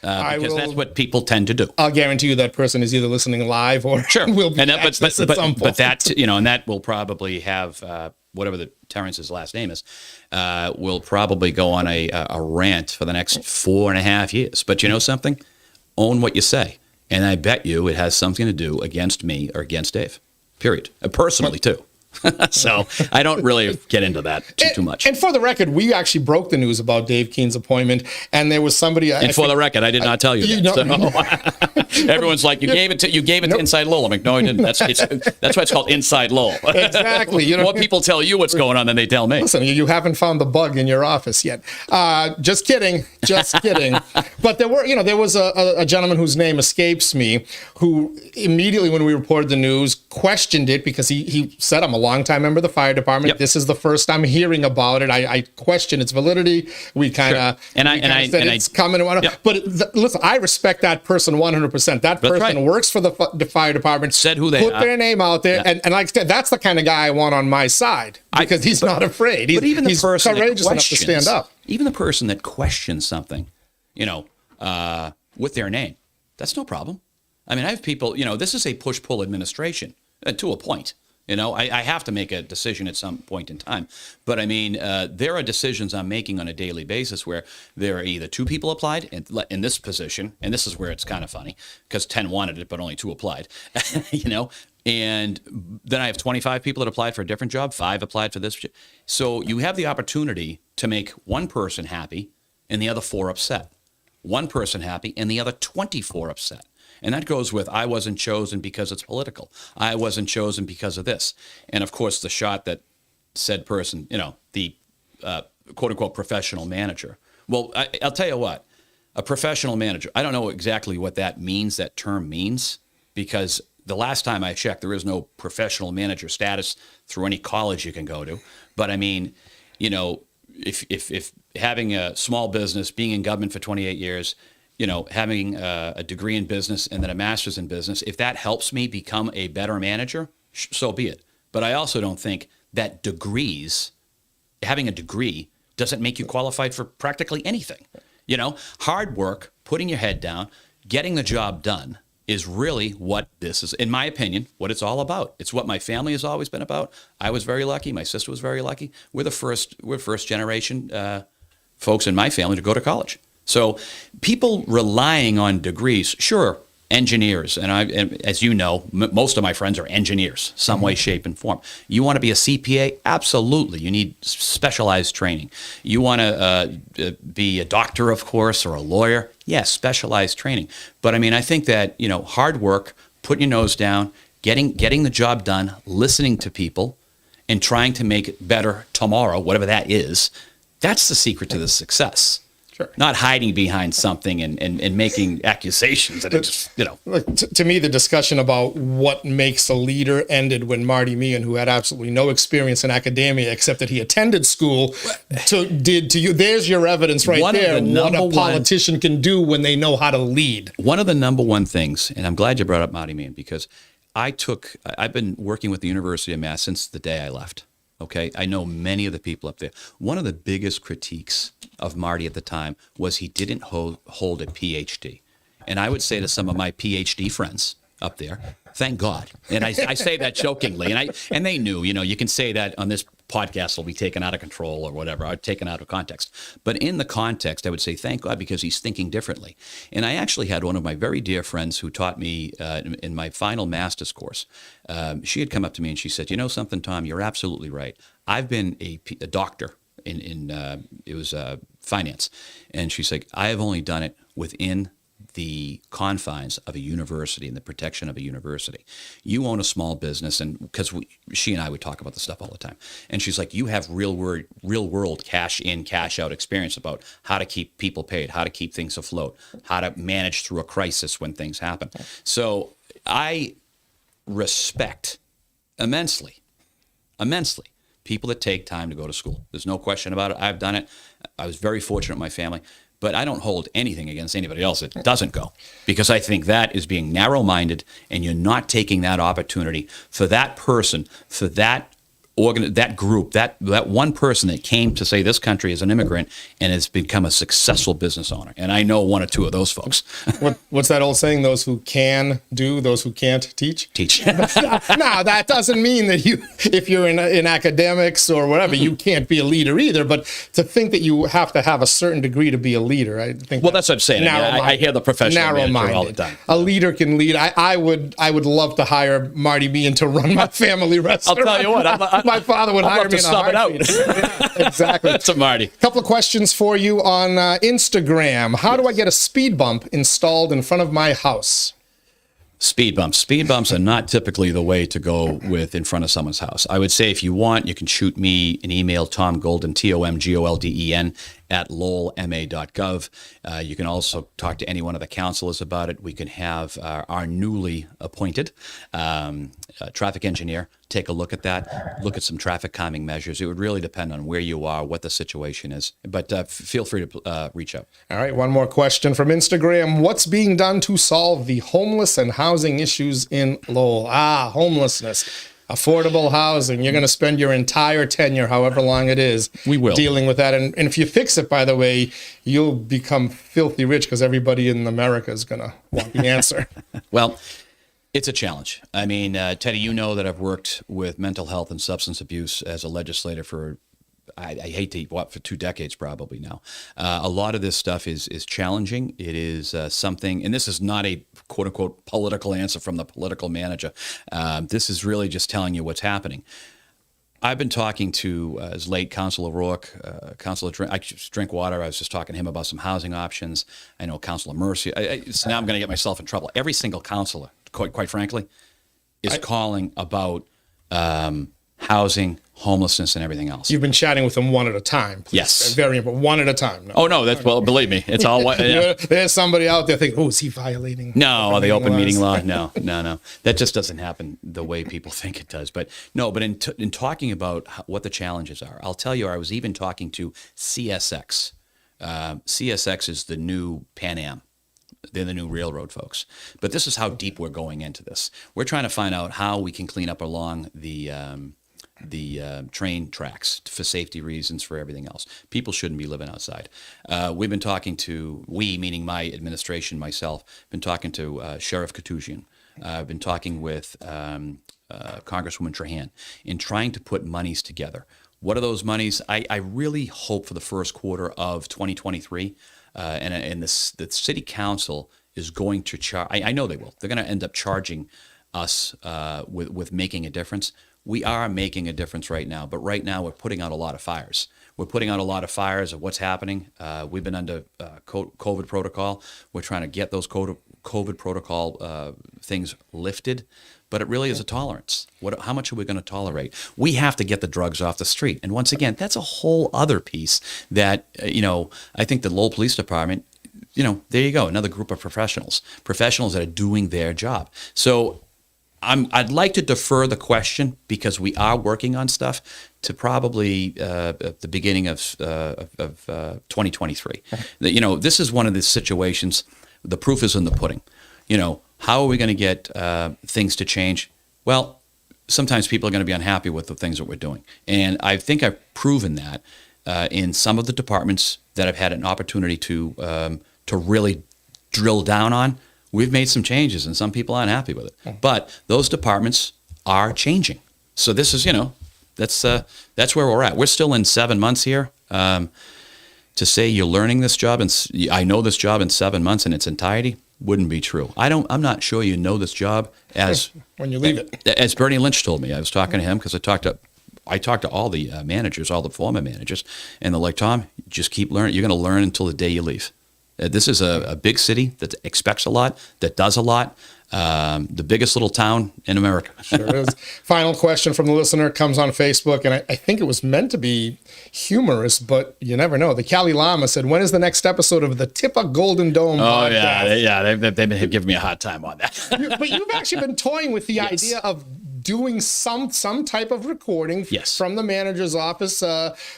Because that's what people tend to do. I'll guarantee you that person is either listening live or will be at some point. But that, and that will probably have whatever Terrence's last name is, will probably go on a rant for the next 4.5 years. But you know something? Own what you say. And I bet you it has something to do against me or against Dave. Period. Personally, too. So I don't really get into that too much. And for the record, we actually broke the news about Dave Keene's appointment, and there was somebody. For the record, I did not tell you that. So. Everyone's like, you gave it to Inside Lowell. I'm like, no, I didn't. That's why it's called Inside Lowell. Exactly. More people tell you what's going on than they tell me. Listen, you haven't found the bug in your office yet. Just kidding. Just kidding. But there was a gentleman whose name escapes me, who immediately when we reported the news questioned it because he said, I'm a longtime member of the fire department. Yep. This is the first I'm hearing about it. I question its validity. We kind of said it's coming. Yep. But listen, I respect that person 100%. That person works for the fire department. Said who they are. Put their name out there, and like I said, that's the kind of guy I want on my side because he's not afraid. He's courageous enough to stand up. Even the person that questions something, with their name, that's no problem. I mean, I have people. This is a push-pull administration to a point. I have to make a decision at some point in time. But I mean, there are decisions I'm making on a daily basis where there are either 2 people applied in this position, and this is where it's kind of funny because 10 wanted it, but only 2 applied, and then I have 25 people that applied for a different job, 5 applied for this. So you have the opportunity to make one person happy and the other 4 upset, one person happy and the other 24 upset. And that goes with, I wasn't chosen because it's political. I wasn't chosen because of this. And of course, the shot that said person, the quote unquote professional manager. Well, I'll tell you what, a professional manager, I don't know exactly what that means, that term means, because the last time I checked, there is no professional manager status through any college you can go to. But I mean, if having a small business, being in government for 28 years, having a degree in business and then a master's in business, if that helps me become a better manager, so be it. But I also don't think that having a degree doesn't make you qualified for practically anything. Hard work, putting your head down, getting the job done is really what this is, in my opinion, what it's all about. It's what my family has always been about. I was very lucky. My sister was very lucky. We're first generation folks in my family to go to college. So people relying on degrees, sure, engineers, and as you know, most of my friends are engineers, some way, shape, and form. You want to be a CPA? Absolutely. You need specialized training. You want to be a doctor, of course, or a lawyer? Yes, specialized training. But I mean, I think that, hard work, putting your nose down, getting the job done, listening to people, and trying to make it better tomorrow, whatever that is, that's the secret to the success. Sure. Not hiding behind something and making accusations. And to me, the discussion about what makes a leader ended when Marty Meehan, who had absolutely no experience in academia except that he attended school, did to you. There's your evidence right there. What a politician can do when they know how to lead. One of the number one things, and I'm glad you brought up Marty Meehan, because I've been working with the University of Mass since the day I left. Okay, I know many of the people up there. One of the biggest critiques of Marty at the time was he didn't hold a PhD. And I would say to some of my PhD friends up there, thank God. And I say that jokingly. And they knew, you can say that on this podcast will be taken out of control or whatever, or taken out of context. But in the context, I would say thank God, because he's thinking differently. And I actually had one of my very dear friends who taught me in my final master's course. She had come up to me and she said, you know something, Tom, you're absolutely right. I've been a doctor in it was finance. And she's like, I have only done it within the confines of a university and the protection of a university. You own a small business, and because she and I would talk about this stuff all the time. And she's like, you have real world cash in, cash out experience about how to keep people paid, how to keep things afloat, how to manage through a crisis when things happen. So I respect immensely people that take time to go to school. There's no question about it. I've done it. I was very fortunate in my family. But I don't hold anything against anybody else that doesn't go, because I think that is being narrow-minded, and you're not taking that opportunity for that person, for that that group, that one person that came to say this country is an immigrant and has become a successful business owner. And I know one or two of those folks. What's that old saying? Those who can do, those who can't teach? Teach. No, that doesn't mean that if you're in academics or whatever, you can't be a leader either. But to think that you have to have a certain degree to be a leader, I think. Well, that's what I'm saying. I hear the professional manager all the time. A leader can lead. I would love to hire Marty Meehan to run my family restaurant. I'll tell you what. My father would hire me to sub it out. Yeah, exactly. That's a Marty. A couple of questions for you on Instagram. How do I get a speed bump installed in front of my house? Speed bumps. Speed bumps are not typically the way to go with in front of someone's house. I would say if you want, you can shoot me an email, Tom Golden, TOMGOLDEN, at lowellma.gov. You can also talk to any one of the counselors about it. We can have our newly appointed traffic engineer take a look at that, look at some traffic calming measures. It would really depend on where you are, what the situation is. But feel free to reach out. All right, one more question from Instagram. What's being done to solve the homeless and housing issues in Lowell? Homelessness. Affordable housing. You're going to spend your entire tenure, however long it is, we will dealing with that. And if you fix it, by the way, you'll become filthy rich because everybody in America is going to want the answer. Well, it's a challenge. I mean, Teddy, you know that I've worked with mental health and substance abuse as a legislator for, I hate to, for 2 decades probably now. A lot of this stuff is challenging. It is something, and this is not a quote unquote political answer from the political manager. This is really just telling you what's happening. I've been talking to as late Councilor Rourke, Councilor Drink Water. I was just talking to him about some housing options. I know Councilor Mercy. So now I'm going to get myself in trouble. Every single councilor, quite frankly, is calling about housing, homelessness, and everything else. You've been chatting with them one at a time. Please. Yes. Very important. One at a time. No. Oh, no, that's, well, believe me, it's all one. Yeah. There's somebody out there thinking, is he violating? No, the open meeting law? No. That just doesn't happen the way people think it does. But no, but in talking about what the challenges are, I'll tell you, I was even talking to CSX. CSX is the new Pan Am. They're the new railroad folks. But this is how deep we're going into this. We're trying to find out how we can clean up along the train tracks for safety reasons, for everything else. People shouldn't be living outside. We've been talking to, meaning my administration, myself, been talking to Sheriff Katusian. I've been talking with Congresswoman Trahan in trying to put monies together. What are those monies? I really hope for the first quarter of 2023. And the city council is going to charge. I know they will. They're going to end up charging us with making a difference. We are making a difference right now, but right now we're putting out a lot of fires. We're putting out a lot of fires of what's happening. We've been under COVID protocol. We're trying to get those COVID protocol things lifted, but it really is a tolerance. How much are we going to tolerate? We have to get the drugs off the street. And once again, that's a whole other piece that, I think the Lowell Police Department, there you go, another group of professionals that are doing their job. So I'd like to defer the question, because we are working on stuff, to probably at the beginning of 2023. This is one of the situations, the proof is in the pudding. How are we going to get things to change? Well, sometimes people are going to be unhappy with the things that we're doing. And I think I've proven that in some of the departments that I've had an opportunity to really drill down on. We've made some changes, and some people aren't happy with it. But those departments are changing. So this is, that's where we're at. We're still in 7 months here. To say you're learning this job and I know this job in 7 months in its entirety wouldn't be true. I'm not sure you know this job as when you leave it. As Bernie Lynch told me. I was talking to him because I talked to all the managers, all the former managers, and they're like, Tom, just keep learning. You're going to learn until the day you leave. This is a big city that expects a lot, that does a lot. The biggest little town in America. Sure is. Final question from the listener comes on Facebook, and I think it was meant to be humorous, but you never know. The Cali Llama said, when is the next episode of the Tippa Golden Dome podcast? They've been giving me a hard time on that. But you've actually been toying with the idea of doing some type of recording from the manager's office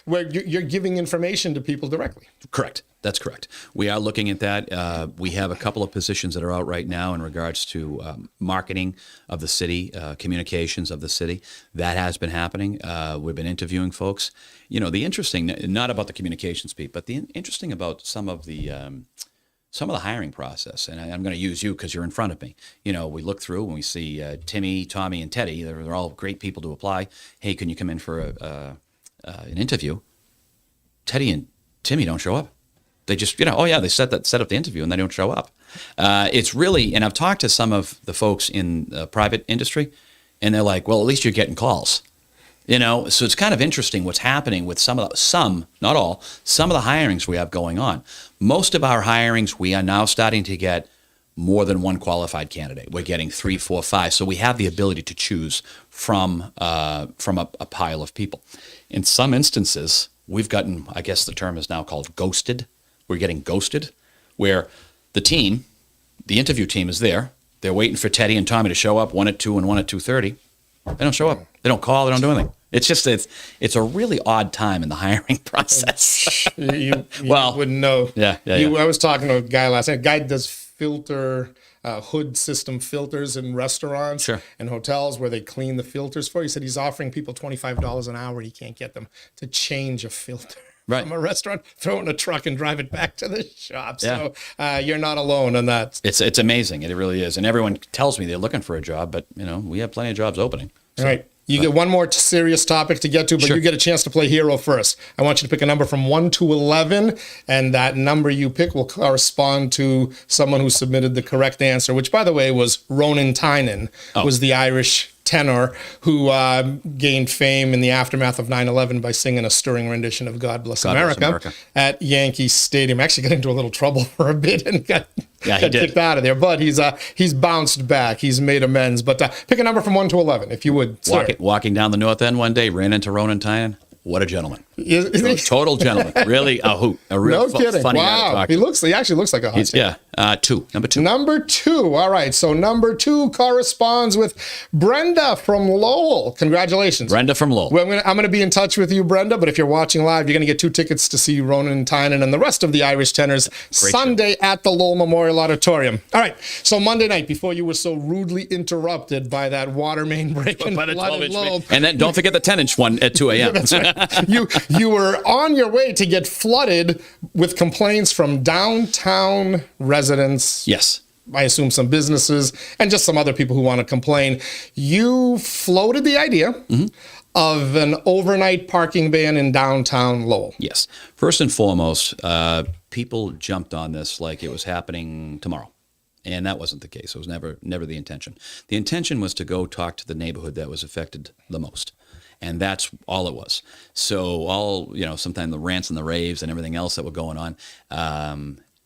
where you're giving information to people directly. Correct. That's correct. We are looking at that. We have a couple of positions that are out right now in regards to marketing of the city, communications of the city. That has been happening. We've been interviewing folks. The interesting, not about the communications piece, but the interesting about some of the hiring process, and I'm going to use you because you're in front of me. We look through and we see Timmy, Tommy, and Teddy. They're all great people to apply. Hey, can you come in for an interview? Teddy and Timmy don't show up. They just, they set up the interview and they don't show up. It's really, and I've talked to some of the folks in the private industry, and they're like, well, at least you're getting calls. So it's kind of interesting what's happening with some, not all, some of the hirings we have going on. Most of our hirings, we are now starting to get more than one qualified candidate. We're getting 3, 4, 5. So we have the ability to choose from a pile of people. In some instances, we've gotten, I guess the term is now called ghosted. We're getting ghosted, where the interview team is there. They're waiting for Teddy and Tommy to show up, one at 2 and one at 2:30. They don't show up. They don't call. They don't do anything. It's just it's a really odd time in the hiring process. you wouldn't know. Yeah. I was talking to a guy last night. A guy does filter hood system filters in restaurants and hotels where they clean the filters for. He said he's offering people $25 an hour. He can't get them to change a filter. From a restaurant, throw it in a truck and drive it back to the shop. So you're not alone on that. It's amazing. It really is. And everyone tells me they're looking for a job, but we have plenty of jobs opening. So, all right. You get one more serious topic to get to, but you get a chance to play hero first. I want you to pick a number from 1 to 11, and that number you pick will correspond to someone who submitted the correct answer, which, by the way, was Ronan Tynan, was the Irish tenor who gained fame in the aftermath of 9/11 by singing a stirring rendition of God Bless America at Yankee Stadium. Actually got into a little trouble for a bit and got kicked out of there, but he's bounced back. He's made amends. But pick a number from 1 to 11, if you would. Walking down the North End one day, ran into Ronan Tynan. What a gentleman. Total gentleman. Really a hoot. A real kidding. Funny guy to talk to. He actually looks like a hot Yeah. Number 2. Number 2. All right. So number 2 corresponds with Brenda from Lowell. Congratulations. Brenda from Lowell. Well, I'm going to be in touch with you, Brenda, but if you're watching live, you're going to get 2 tickets to see Ronan Tynan and the rest of the Irish tenors Sunday at the Lowell Memorial Auditorium. All right. So Monday night, before you were so rudely interrupted by that water main break and flooded Lowell. And then don't forget the 10-inch one at 2 a.m. That's right. You were on your way to get flooded with complaints from downtown residents. Yes. I assume some businesses and just some other people who want to complain. You floated the idea of an overnight parking ban in downtown Lowell. Yes. First and foremost, people jumped on this like it was happening tomorrow. And that wasn't the case. It was never the intention. The intention was to go talk to the neighborhood that was affected the most. And that's all it was. So sometimes the rants and the raves and everything else that were going on,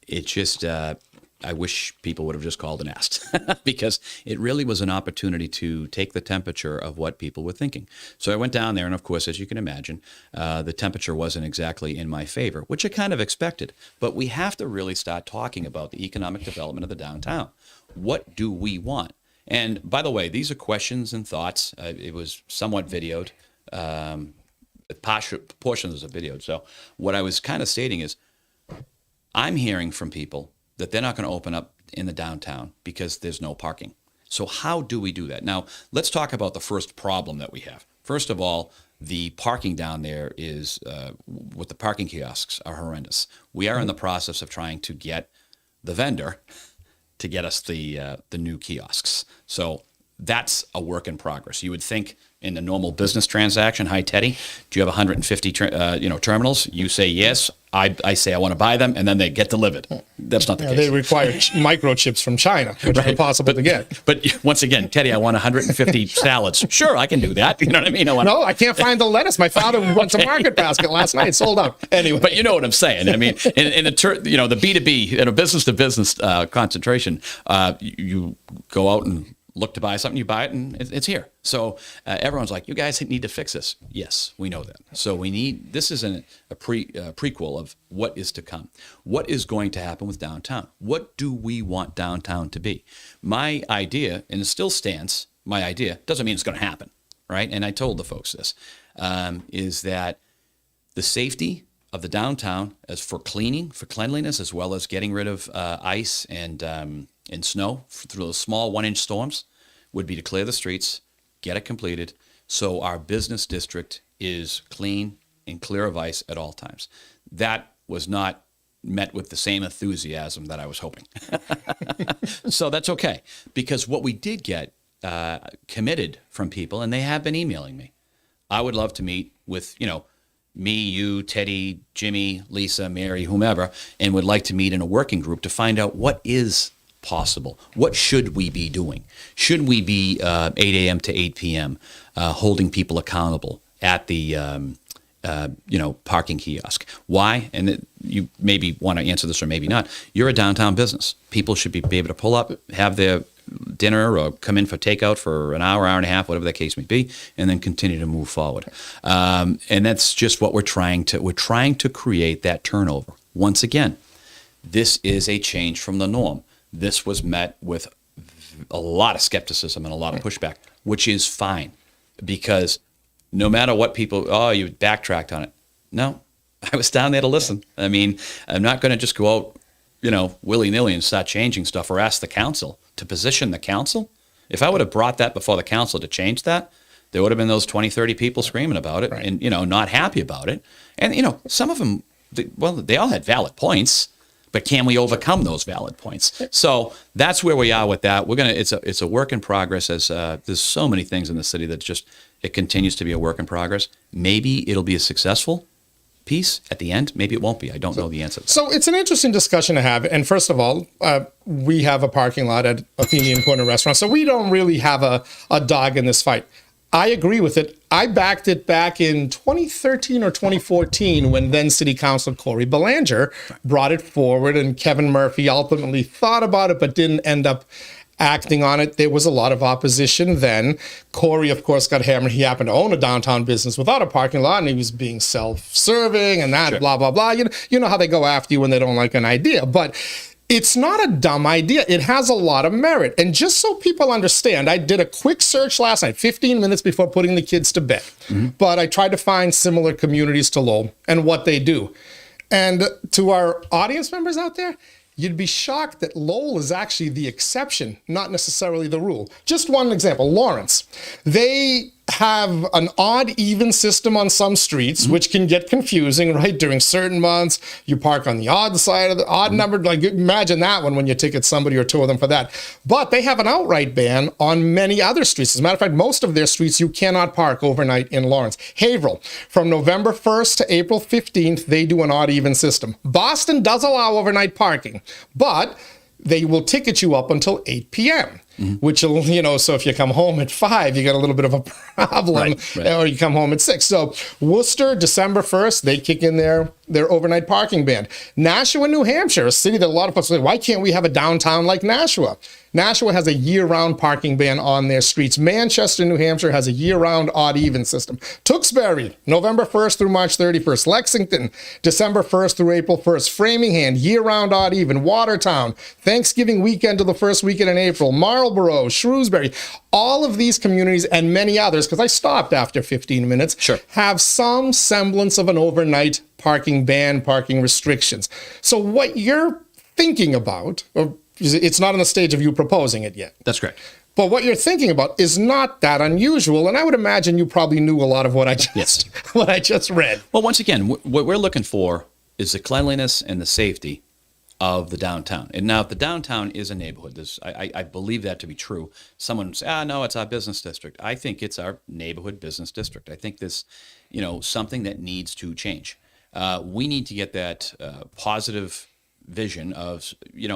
it just, I wish people would have just called and asked because it really was an opportunity to take the temperature of what people were thinking. So I went down there, and of course, as you can imagine, the temperature wasn't exactly in my favor, which I kind of expected. But we have to really start talking about the economic development of the downtown. What do we want? And by the way, these are questions and thoughts. It was somewhat videoed. Portions of videoed. So what I was kind of stating is I'm hearing from people that they're not going to open up in the downtown because there's no parking. So how do we do that? Now, let's talk about the first problem that we have. First of all, the parking down there is, with the parking kiosks, are horrendous. We are in the process of trying to get the vendor to get us the new kiosks. So that's a work in progress. You would think in a normal business transaction, hi Teddy, do you have 150 terminals? You say yes. I say I want to buy them, and then they get delivered. That's not the case. They require microchips from China, which is impossible to get. But once again, Teddy, I want 150 salads. Sure, I can do that. You know what I mean? No, I can't find the lettuce. My father went to Market Basket last night, sold out. Anyway, but you know what I'm saying. I mean, in the the B2B, in a business to business concentration, you go out and look to buy something, you buy it, and it's here. So everyone's like, you guys need to fix this. Yes, we know that. So this is a prequel of what is to come. What is going to happen with downtown? What do we want downtown to be? My idea, and it still stands, my idea, doesn't mean it's going to happen, right? And I told the folks this, is that the safety of the downtown as for cleaning, for cleanliness, as well as getting rid of ice and snow through those small 1-inch storms, would be to clear the streets, get it completed, so our business district is clean and clear of ice at all times. That was not met with the same enthusiasm that I was hoping. So that's okay, because what we did get committed from people, and they have been emailing me, I would love to meet with, me, you, Teddy, Jimmy, Lisa, Mary, whomever, and would like to meet in a working group to find out what is possible. What should we be doing? Should we be 8 a.m. to 8 p.m. Holding people accountable at the parking kiosk? Why? And you maybe want to answer this or maybe not. You're a downtown business. People should be able to pull up, have their dinner, or come in for takeout for an hour, hour and a half, whatever the case may be, and then continue to move forward. And that's just what we're trying to create that turnover. Once again, this is a change from the norm. This was met with a lot of skepticism and a lot of pushback, which is fine, because no matter what people, you backtracked on it. No, I was down there to listen. I mean, I'm not going to just go out, willy-nilly and start changing stuff or ask the council to position the council. If I would have brought that before the council to change that, there would have been those 20, 30 people screaming about it, right, and, not happy about it. And, some of them, they all had valid points. But can we overcome those valid points? So that's where we are with that. It's a work in progress, as there's so many things in the city that it continues to be a work in progress. Maybe it'll be a successful piece at the end. Maybe it won't be. I don't know the answer to that. So it's an interesting discussion to have. And first of all, we have a parking lot at Athenian Corner Restaurant, so we don't really have a dog in this fight. I agree with it. I backed it back in 2013 or 2014 when then City Councilor Corey Belanger brought it forward, and Kevin Murphy ultimately thought about it but didn't end up acting on it. There was a lot of opposition then. Corey, of course, got hammered. He happened to own a downtown business without a parking lot, and he was being self-serving and that, blah, blah, blah. You know how they go after you when they don't like an idea. But it's not a dumb idea. It has a lot of merit. And just so people understand, I did a quick search last night, 15 minutes before putting the kids to bed. Mm-hmm. But I tried to find similar communities to Lowell and what they do. And to our audience members out there, you'd be shocked that Lowell is actually the exception, not necessarily the rule. Just one example, Lawrence. They have an odd-even system on some streets, which can get confusing, right? During certain months, you park on the odd side of the odd number. Like, imagine that one when you ticket somebody or two of them for that. But they have an outright ban on many other streets. As a matter of fact, most of their streets, you cannot park overnight in Lawrence. Haverhill, from November 1st to April 15th, they do an odd-even system. Boston does allow overnight parking, but they will ticket you up until 8 p.m., which will, so if you come home at 5, you get a little bit of a problem, right. Or you come home at 6. So Worcester, December 1st, they kick in their overnight parking ban. Nashua, New Hampshire, a city that a lot of folks say, why can't we have a downtown like Nashua? Nashua has a year-round parking ban on their streets. Manchester, New Hampshire has a year-round odd-even system. Tewksbury, November 1st through March 31st. Lexington, December 1st through April 1st. Framingham, year-round odd-even. Watertown, Thanksgiving weekend to the first weekend in April. Marlborough, Shrewsbury, all of these communities and many others, because I stopped after 15 minutes, have some semblance of an overnight parking ban, parking restrictions. So what you're thinking about, or it's not on the stage of you proposing it yet. That's correct. But what you're thinking about is not that unusual, and I would imagine you probably knew a lot of what I just what I just read. Well, once again, what we're looking for is the cleanliness and the safety of the downtown. And now, if the downtown is a neighborhood, I believe that to be true. Someone say, no, it's our business district. I think it's our neighborhood business district. I think this, something that needs to change. We need to get that positive vision of,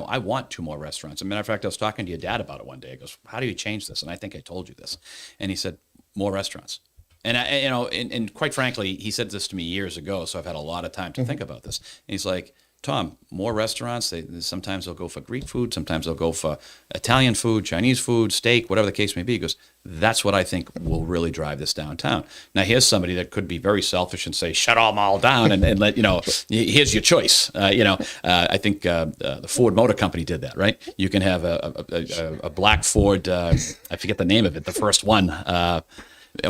I want 2 more restaurants. As a matter of fact, I was talking to your dad about it one day. He goes, how do you change this? And I think I told you this. And he said, more restaurants. And and quite frankly, he said this to me years ago, so I've had a lot of time to think about this. And he's like, Tom, more restaurants. Sometimes they'll go for Greek food, sometimes they'll go for Italian food, Chinese food, steak, whatever the case may be. He goes, that's what I think will really drive this downtown. Now, here's somebody that could be very selfish and say, shut them all down and let, here's your choice. I think the Ford Motor Company did that, right? You can have a black Ford, I forget the name of it, the first one,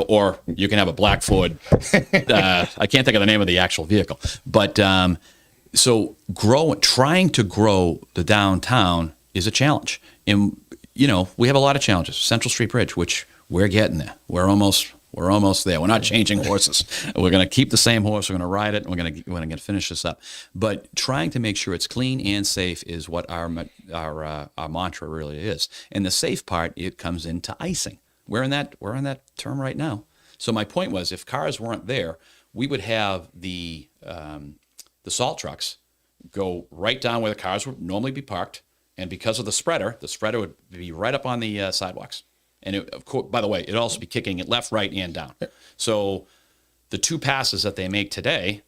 or you can have a black Ford. I can't think of the name of the actual vehicle, but so trying to grow the downtown is a challenge. And, we have a lot of challenges. Central Street Bridge, which we're getting there. We're almost there. We're not changing horses. We're going to keep the same horse. We're going to ride it, and we're going to finish this up. But trying to make sure it's clean and safe is what our mantra really is. And the safe part, it comes into icing. We're in that term right now. So my point was, if cars weren't there, we would have the salt trucks go right down where the cars would normally be parked, and because of the spreader would be right up on the sidewalks. And of course, by the way, it'd also be kicking it left, right, and down. So the 2 passes that they make today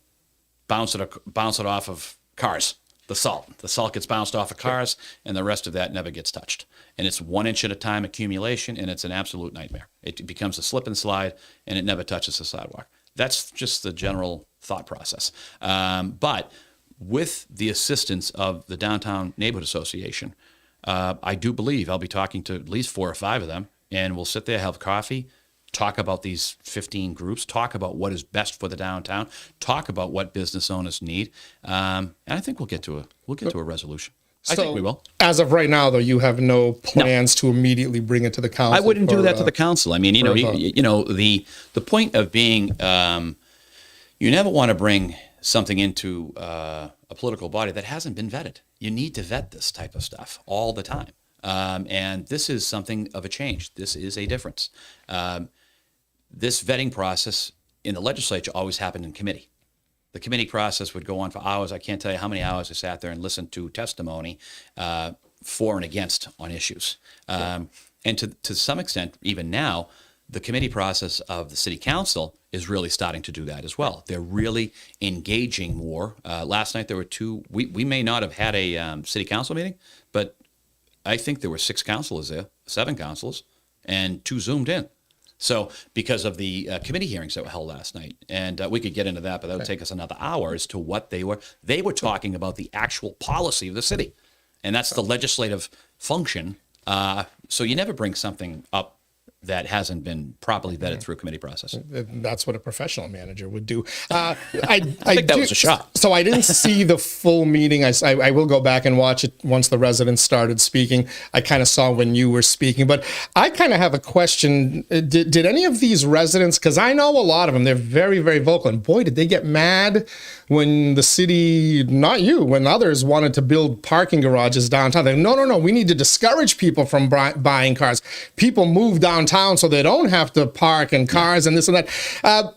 bounce it off of cars. The salt gets bounced off of cars, and the rest of that never gets touched. And it's 1 inch at a time accumulation, and it's an absolute nightmare. It becomes a slip and slide, and it never touches the sidewalk. That's just the general thought process. But with the assistance of the Downtown Neighborhood Association, I do believe I'll be talking to at least 4 or 5 of them, and we'll sit there, have coffee, talk about these 15 groups, talk about what is best for the downtown, talk about what business owners need, and I think we'll get to a resolution. I think we will. As of right now, though, you have no plans to immediately bring it to the council. I wouldn't do that to the council. I mean, the point of being, you never want to bring something into a political body that hasn't been vetted. You need to vet this type of stuff all the time. And this is something of a change. This is a difference. This vetting process in the legislature always happened in committee. The committee process would go on for hours. I can't tell you how many hours I sat there and listened to testimony for and against on issues. And to some extent, even now, the committee process of the city council is really starting to do that as well. They're really engaging more. Last night there were 2. We may not have had a city council meeting, but I think there were 6 councilors there, 7 councilors, and 2 zoomed in. So because of the committee hearings that were held last night, and we could get into that, but that would take us another hour as to what they were. They were talking about the actual policy of the city, and that's the legislative function. So you never bring something up that hasn't been properly vetted through a committee process. That's what a professional manager would do. I think that was a shot. So I didn't see the full meeting. I will go back and watch it once the residents started speaking. I kind of saw when you were speaking, but I kind of have a question. Did any of these residents, because I know a lot of them, they're very, very vocal, and boy, did they get mad when the city, not you, when others wanted to build parking garages downtown. They no, we need to discourage people from buying cars. People move downtown so they don't have to park in cars and this and that.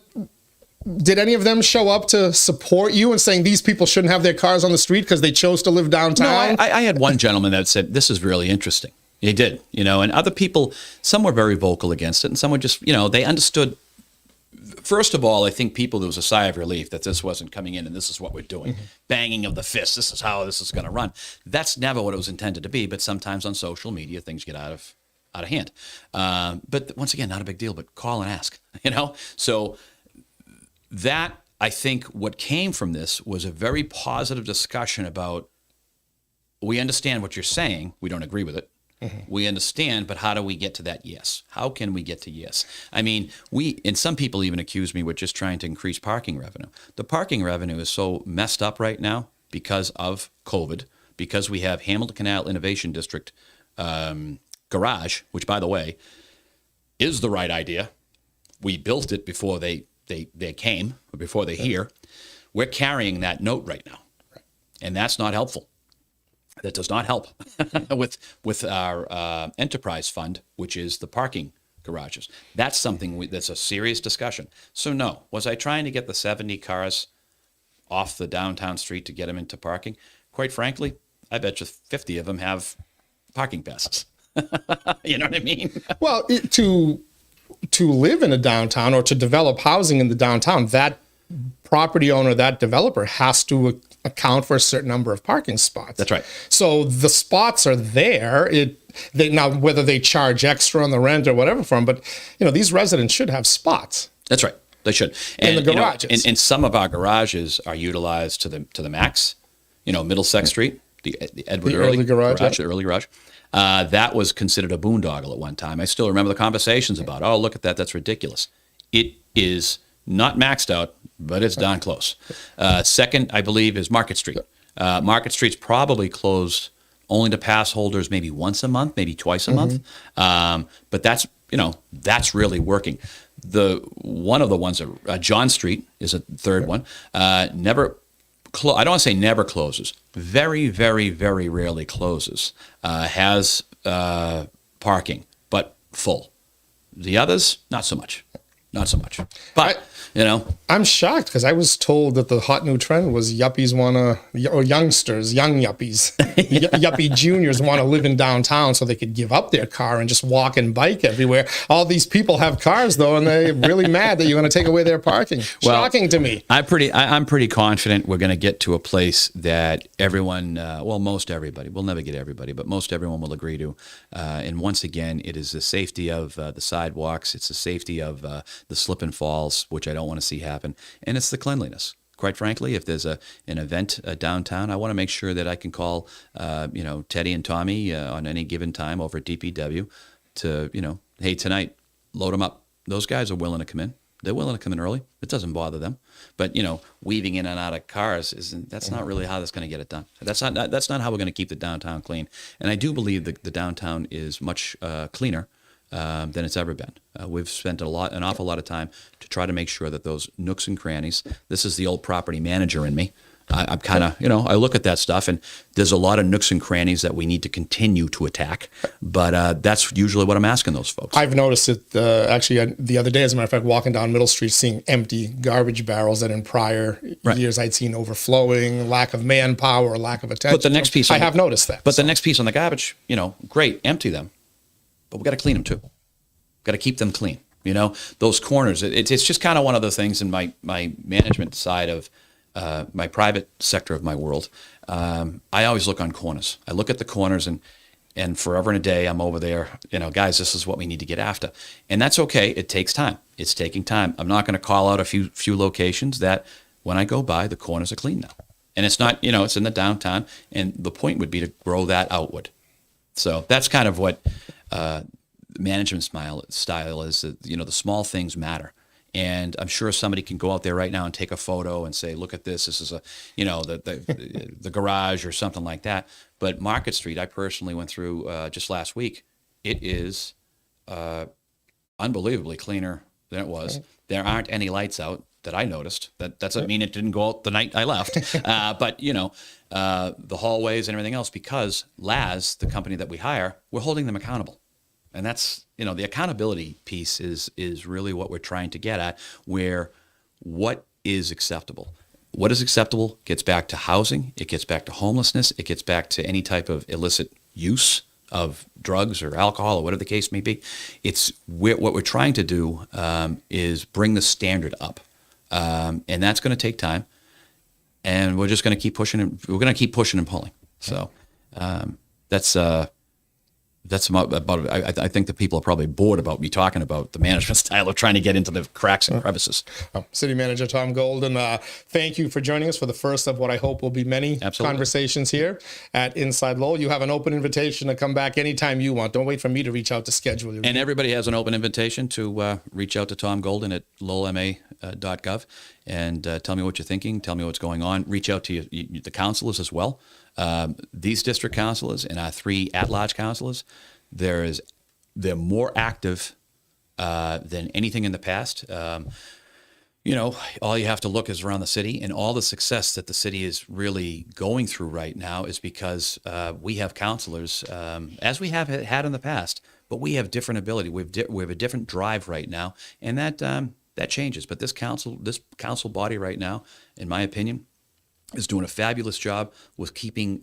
Did any of them show up to support you and saying these people shouldn't have their cars on the street because they chose to live downtown? No, I had one gentleman that said, this is really interesting. He did, and other people, some were very vocal against it, and some were just, they understood. First of all, I think there was a sigh of relief that this wasn't coming in and this is what we're doing. Mm-hmm. Banging of the fist, this is how this is going to run. That's never what it was intended to be, but sometimes on social media, things get out of hand. But once again, not a big deal, but call and ask, So that, I think what came from this was a very positive discussion about, we understand what you're saying. We don't agree with it. Mm-hmm. We understand, but how do we get to that yes? How can we get to yes? I mean, and some people even accuse me with just trying to increase parking revenue. The parking revenue is so messed up right now because of COVID, because we have Hamilton Canal Innovation District garage, which, by the way, is the right idea. We built it before they came, or before they're here. We're carrying that note right now, and that's not helpful. That does not help with our enterprise fund, which is the parking garages. That's something that's a serious discussion. So no, was I trying to get the 70 cars off the downtown street to get them into parking? Quite frankly, I bet you 50 of them have parking passes. You know what I mean? Well, to live in a downtown or to develop housing in the downtown, that property owner, that developer has to account for a certain number of parking spots. That's right. So the spots are there. Now, whether they charge extra on the rent or whatever for them, but these residents should have spots. That's right. They should. And in the garages. And some of our garages are utilized to the max. Middlesex Street, the Edward Early garage, the early garage. That was considered a boondoggle at one time. I still remember the conversations about, oh, look at that, that's ridiculous. It is not maxed out, but it's darn close. Second, I believe, is Market Street. Market Street's probably closed only to pass holders maybe once a month, maybe twice a month. But that's really working. One of the ones, John Street is a third one. I don't want to say never closes. Very, very, very rarely closes. Has parking, but full. The others, not so much. Not so much. But, I'm shocked because I was told that the hot new trend was yuppies or youngsters, young yuppies, yuppie juniors want to live in downtown so they could give up their car and just walk and bike everywhere. All these people have cars, though, and they're really mad that you're going to take away their parking. Shocking to me. I'm pretty confident we're going to get to a place that everyone, most everybody, we'll never get everybody, but most everyone will agree to. And once again, it is the safety of the sidewalks. It's the safety of the slip and falls, which I don't want to see happen, and it's the cleanliness. Quite frankly, if there's an event downtown, I want to make sure that I can call, Teddy and Tommy on any given time over at DPW to, hey, tonight, load them up. Those guys are willing to come in. They're willing to come in early. It doesn't bother them. But weaving in and out of cars that's not really how that's going to get it done. That's not how we're going to keep the downtown clean. And I do believe that the downtown is much cleaner than it's ever been. We've spent an awful lot of time to try to make sure that those nooks and crannies. This is the old property manager in me. I'm kind of, I look at that stuff, and there's a lot of nooks and crannies that we need to continue to attack. But that's usually what I'm asking those folks. I've noticed it actually the other day, as a matter of fact, walking down Middle Street, seeing empty garbage barrels that in prior years I'd seen overflowing, lack of manpower, lack of attention. But the next piece, I have noticed that. But the next piece on the garbage, great, empty them, but we got to clean them too. Got to keep them clean. Those corners. It's just kind of one of the things in my management side of my private sector of my world. I always look on corners. I look at the corners, and forever and a day I'm over there. Guys, this is what we need to get after, and that's okay. It takes time. It's taking time. I'm not going to call out a few locations that when I go by, the corners are clean now, and it's not. It's in the downtown, and the point would be to grow that outward. So that's kind of what. Management style is that, the small things matter. And I'm sure somebody can go out there right now and take a photo and say, look at this. This is the garage or something like that. But Market Street, I personally went through just last week. It is unbelievably cleaner than it was. There aren't any lights out that I noticed. That doesn't mean it didn't go out the night I left. But, the hallways and everything else, because Laz, the company that we hire, we're holding them accountable. And that's, the accountability piece is really what we're trying to get at, where what is acceptable? What is acceptable gets back to housing, it gets back to homelessness, it gets back to any type of illicit use of drugs or alcohol or whatever the case may be. It's what we're trying to do is bring the standard up. And that's going to take time. And we're just going to keep pushing and we're going to keep pushing and pulling. So that's about. I think the people are probably bored about me talking about the management style of trying to get into the cracks and crevices. City Manager Tom Golden, thank you for joining us for the first of what I hope will be many conversations here at Inside Lowell. You have an open invitation to come back anytime you want. Don't wait for me to reach out to schedule you. And everybody has an open invitation to reach out to Tom Golden at lowellma.gov and tell me what you're thinking. Tell me what's going on. Reach out to the councilors as well. These district councilors and our 3 at-large councilors, they're more active than anything in the past. All you have to look is around the city, and all the success that the city is really going through right now is because we have counselors, as we have had in the past, but we have different ability. We have a different drive right now, and that changes. But this council body right now, in my opinion, is doing a fabulous job with keeping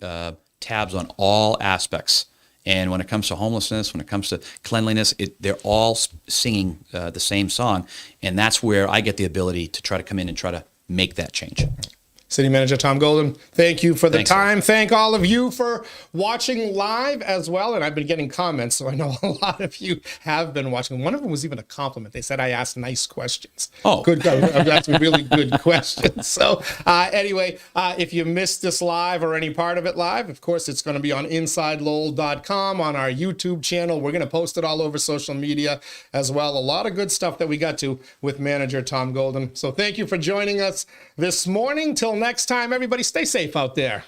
tabs on all aspects. And when it comes to homelessness, when it comes to cleanliness, they're all singing the same song. And that's where I get the ability to try to come in and try to make that change. City Manager Tom Golden, thank you for the Thanks, time. Thank all of you for watching live as well. And I've been getting comments, so I know a lot of you have been watching. One of them was even a compliment. They said I asked nice questions. Oh, good. That's really good questions. So anyway, if you missed this live or any part of it live, of course, it's going to be on InsideLowell.com, on our YouTube channel. We're going to post it all over social media as well. A lot of good stuff that we got to with Manager Tom Golden. So thank you for joining us this morning. Till next time, everybody, stay safe out there.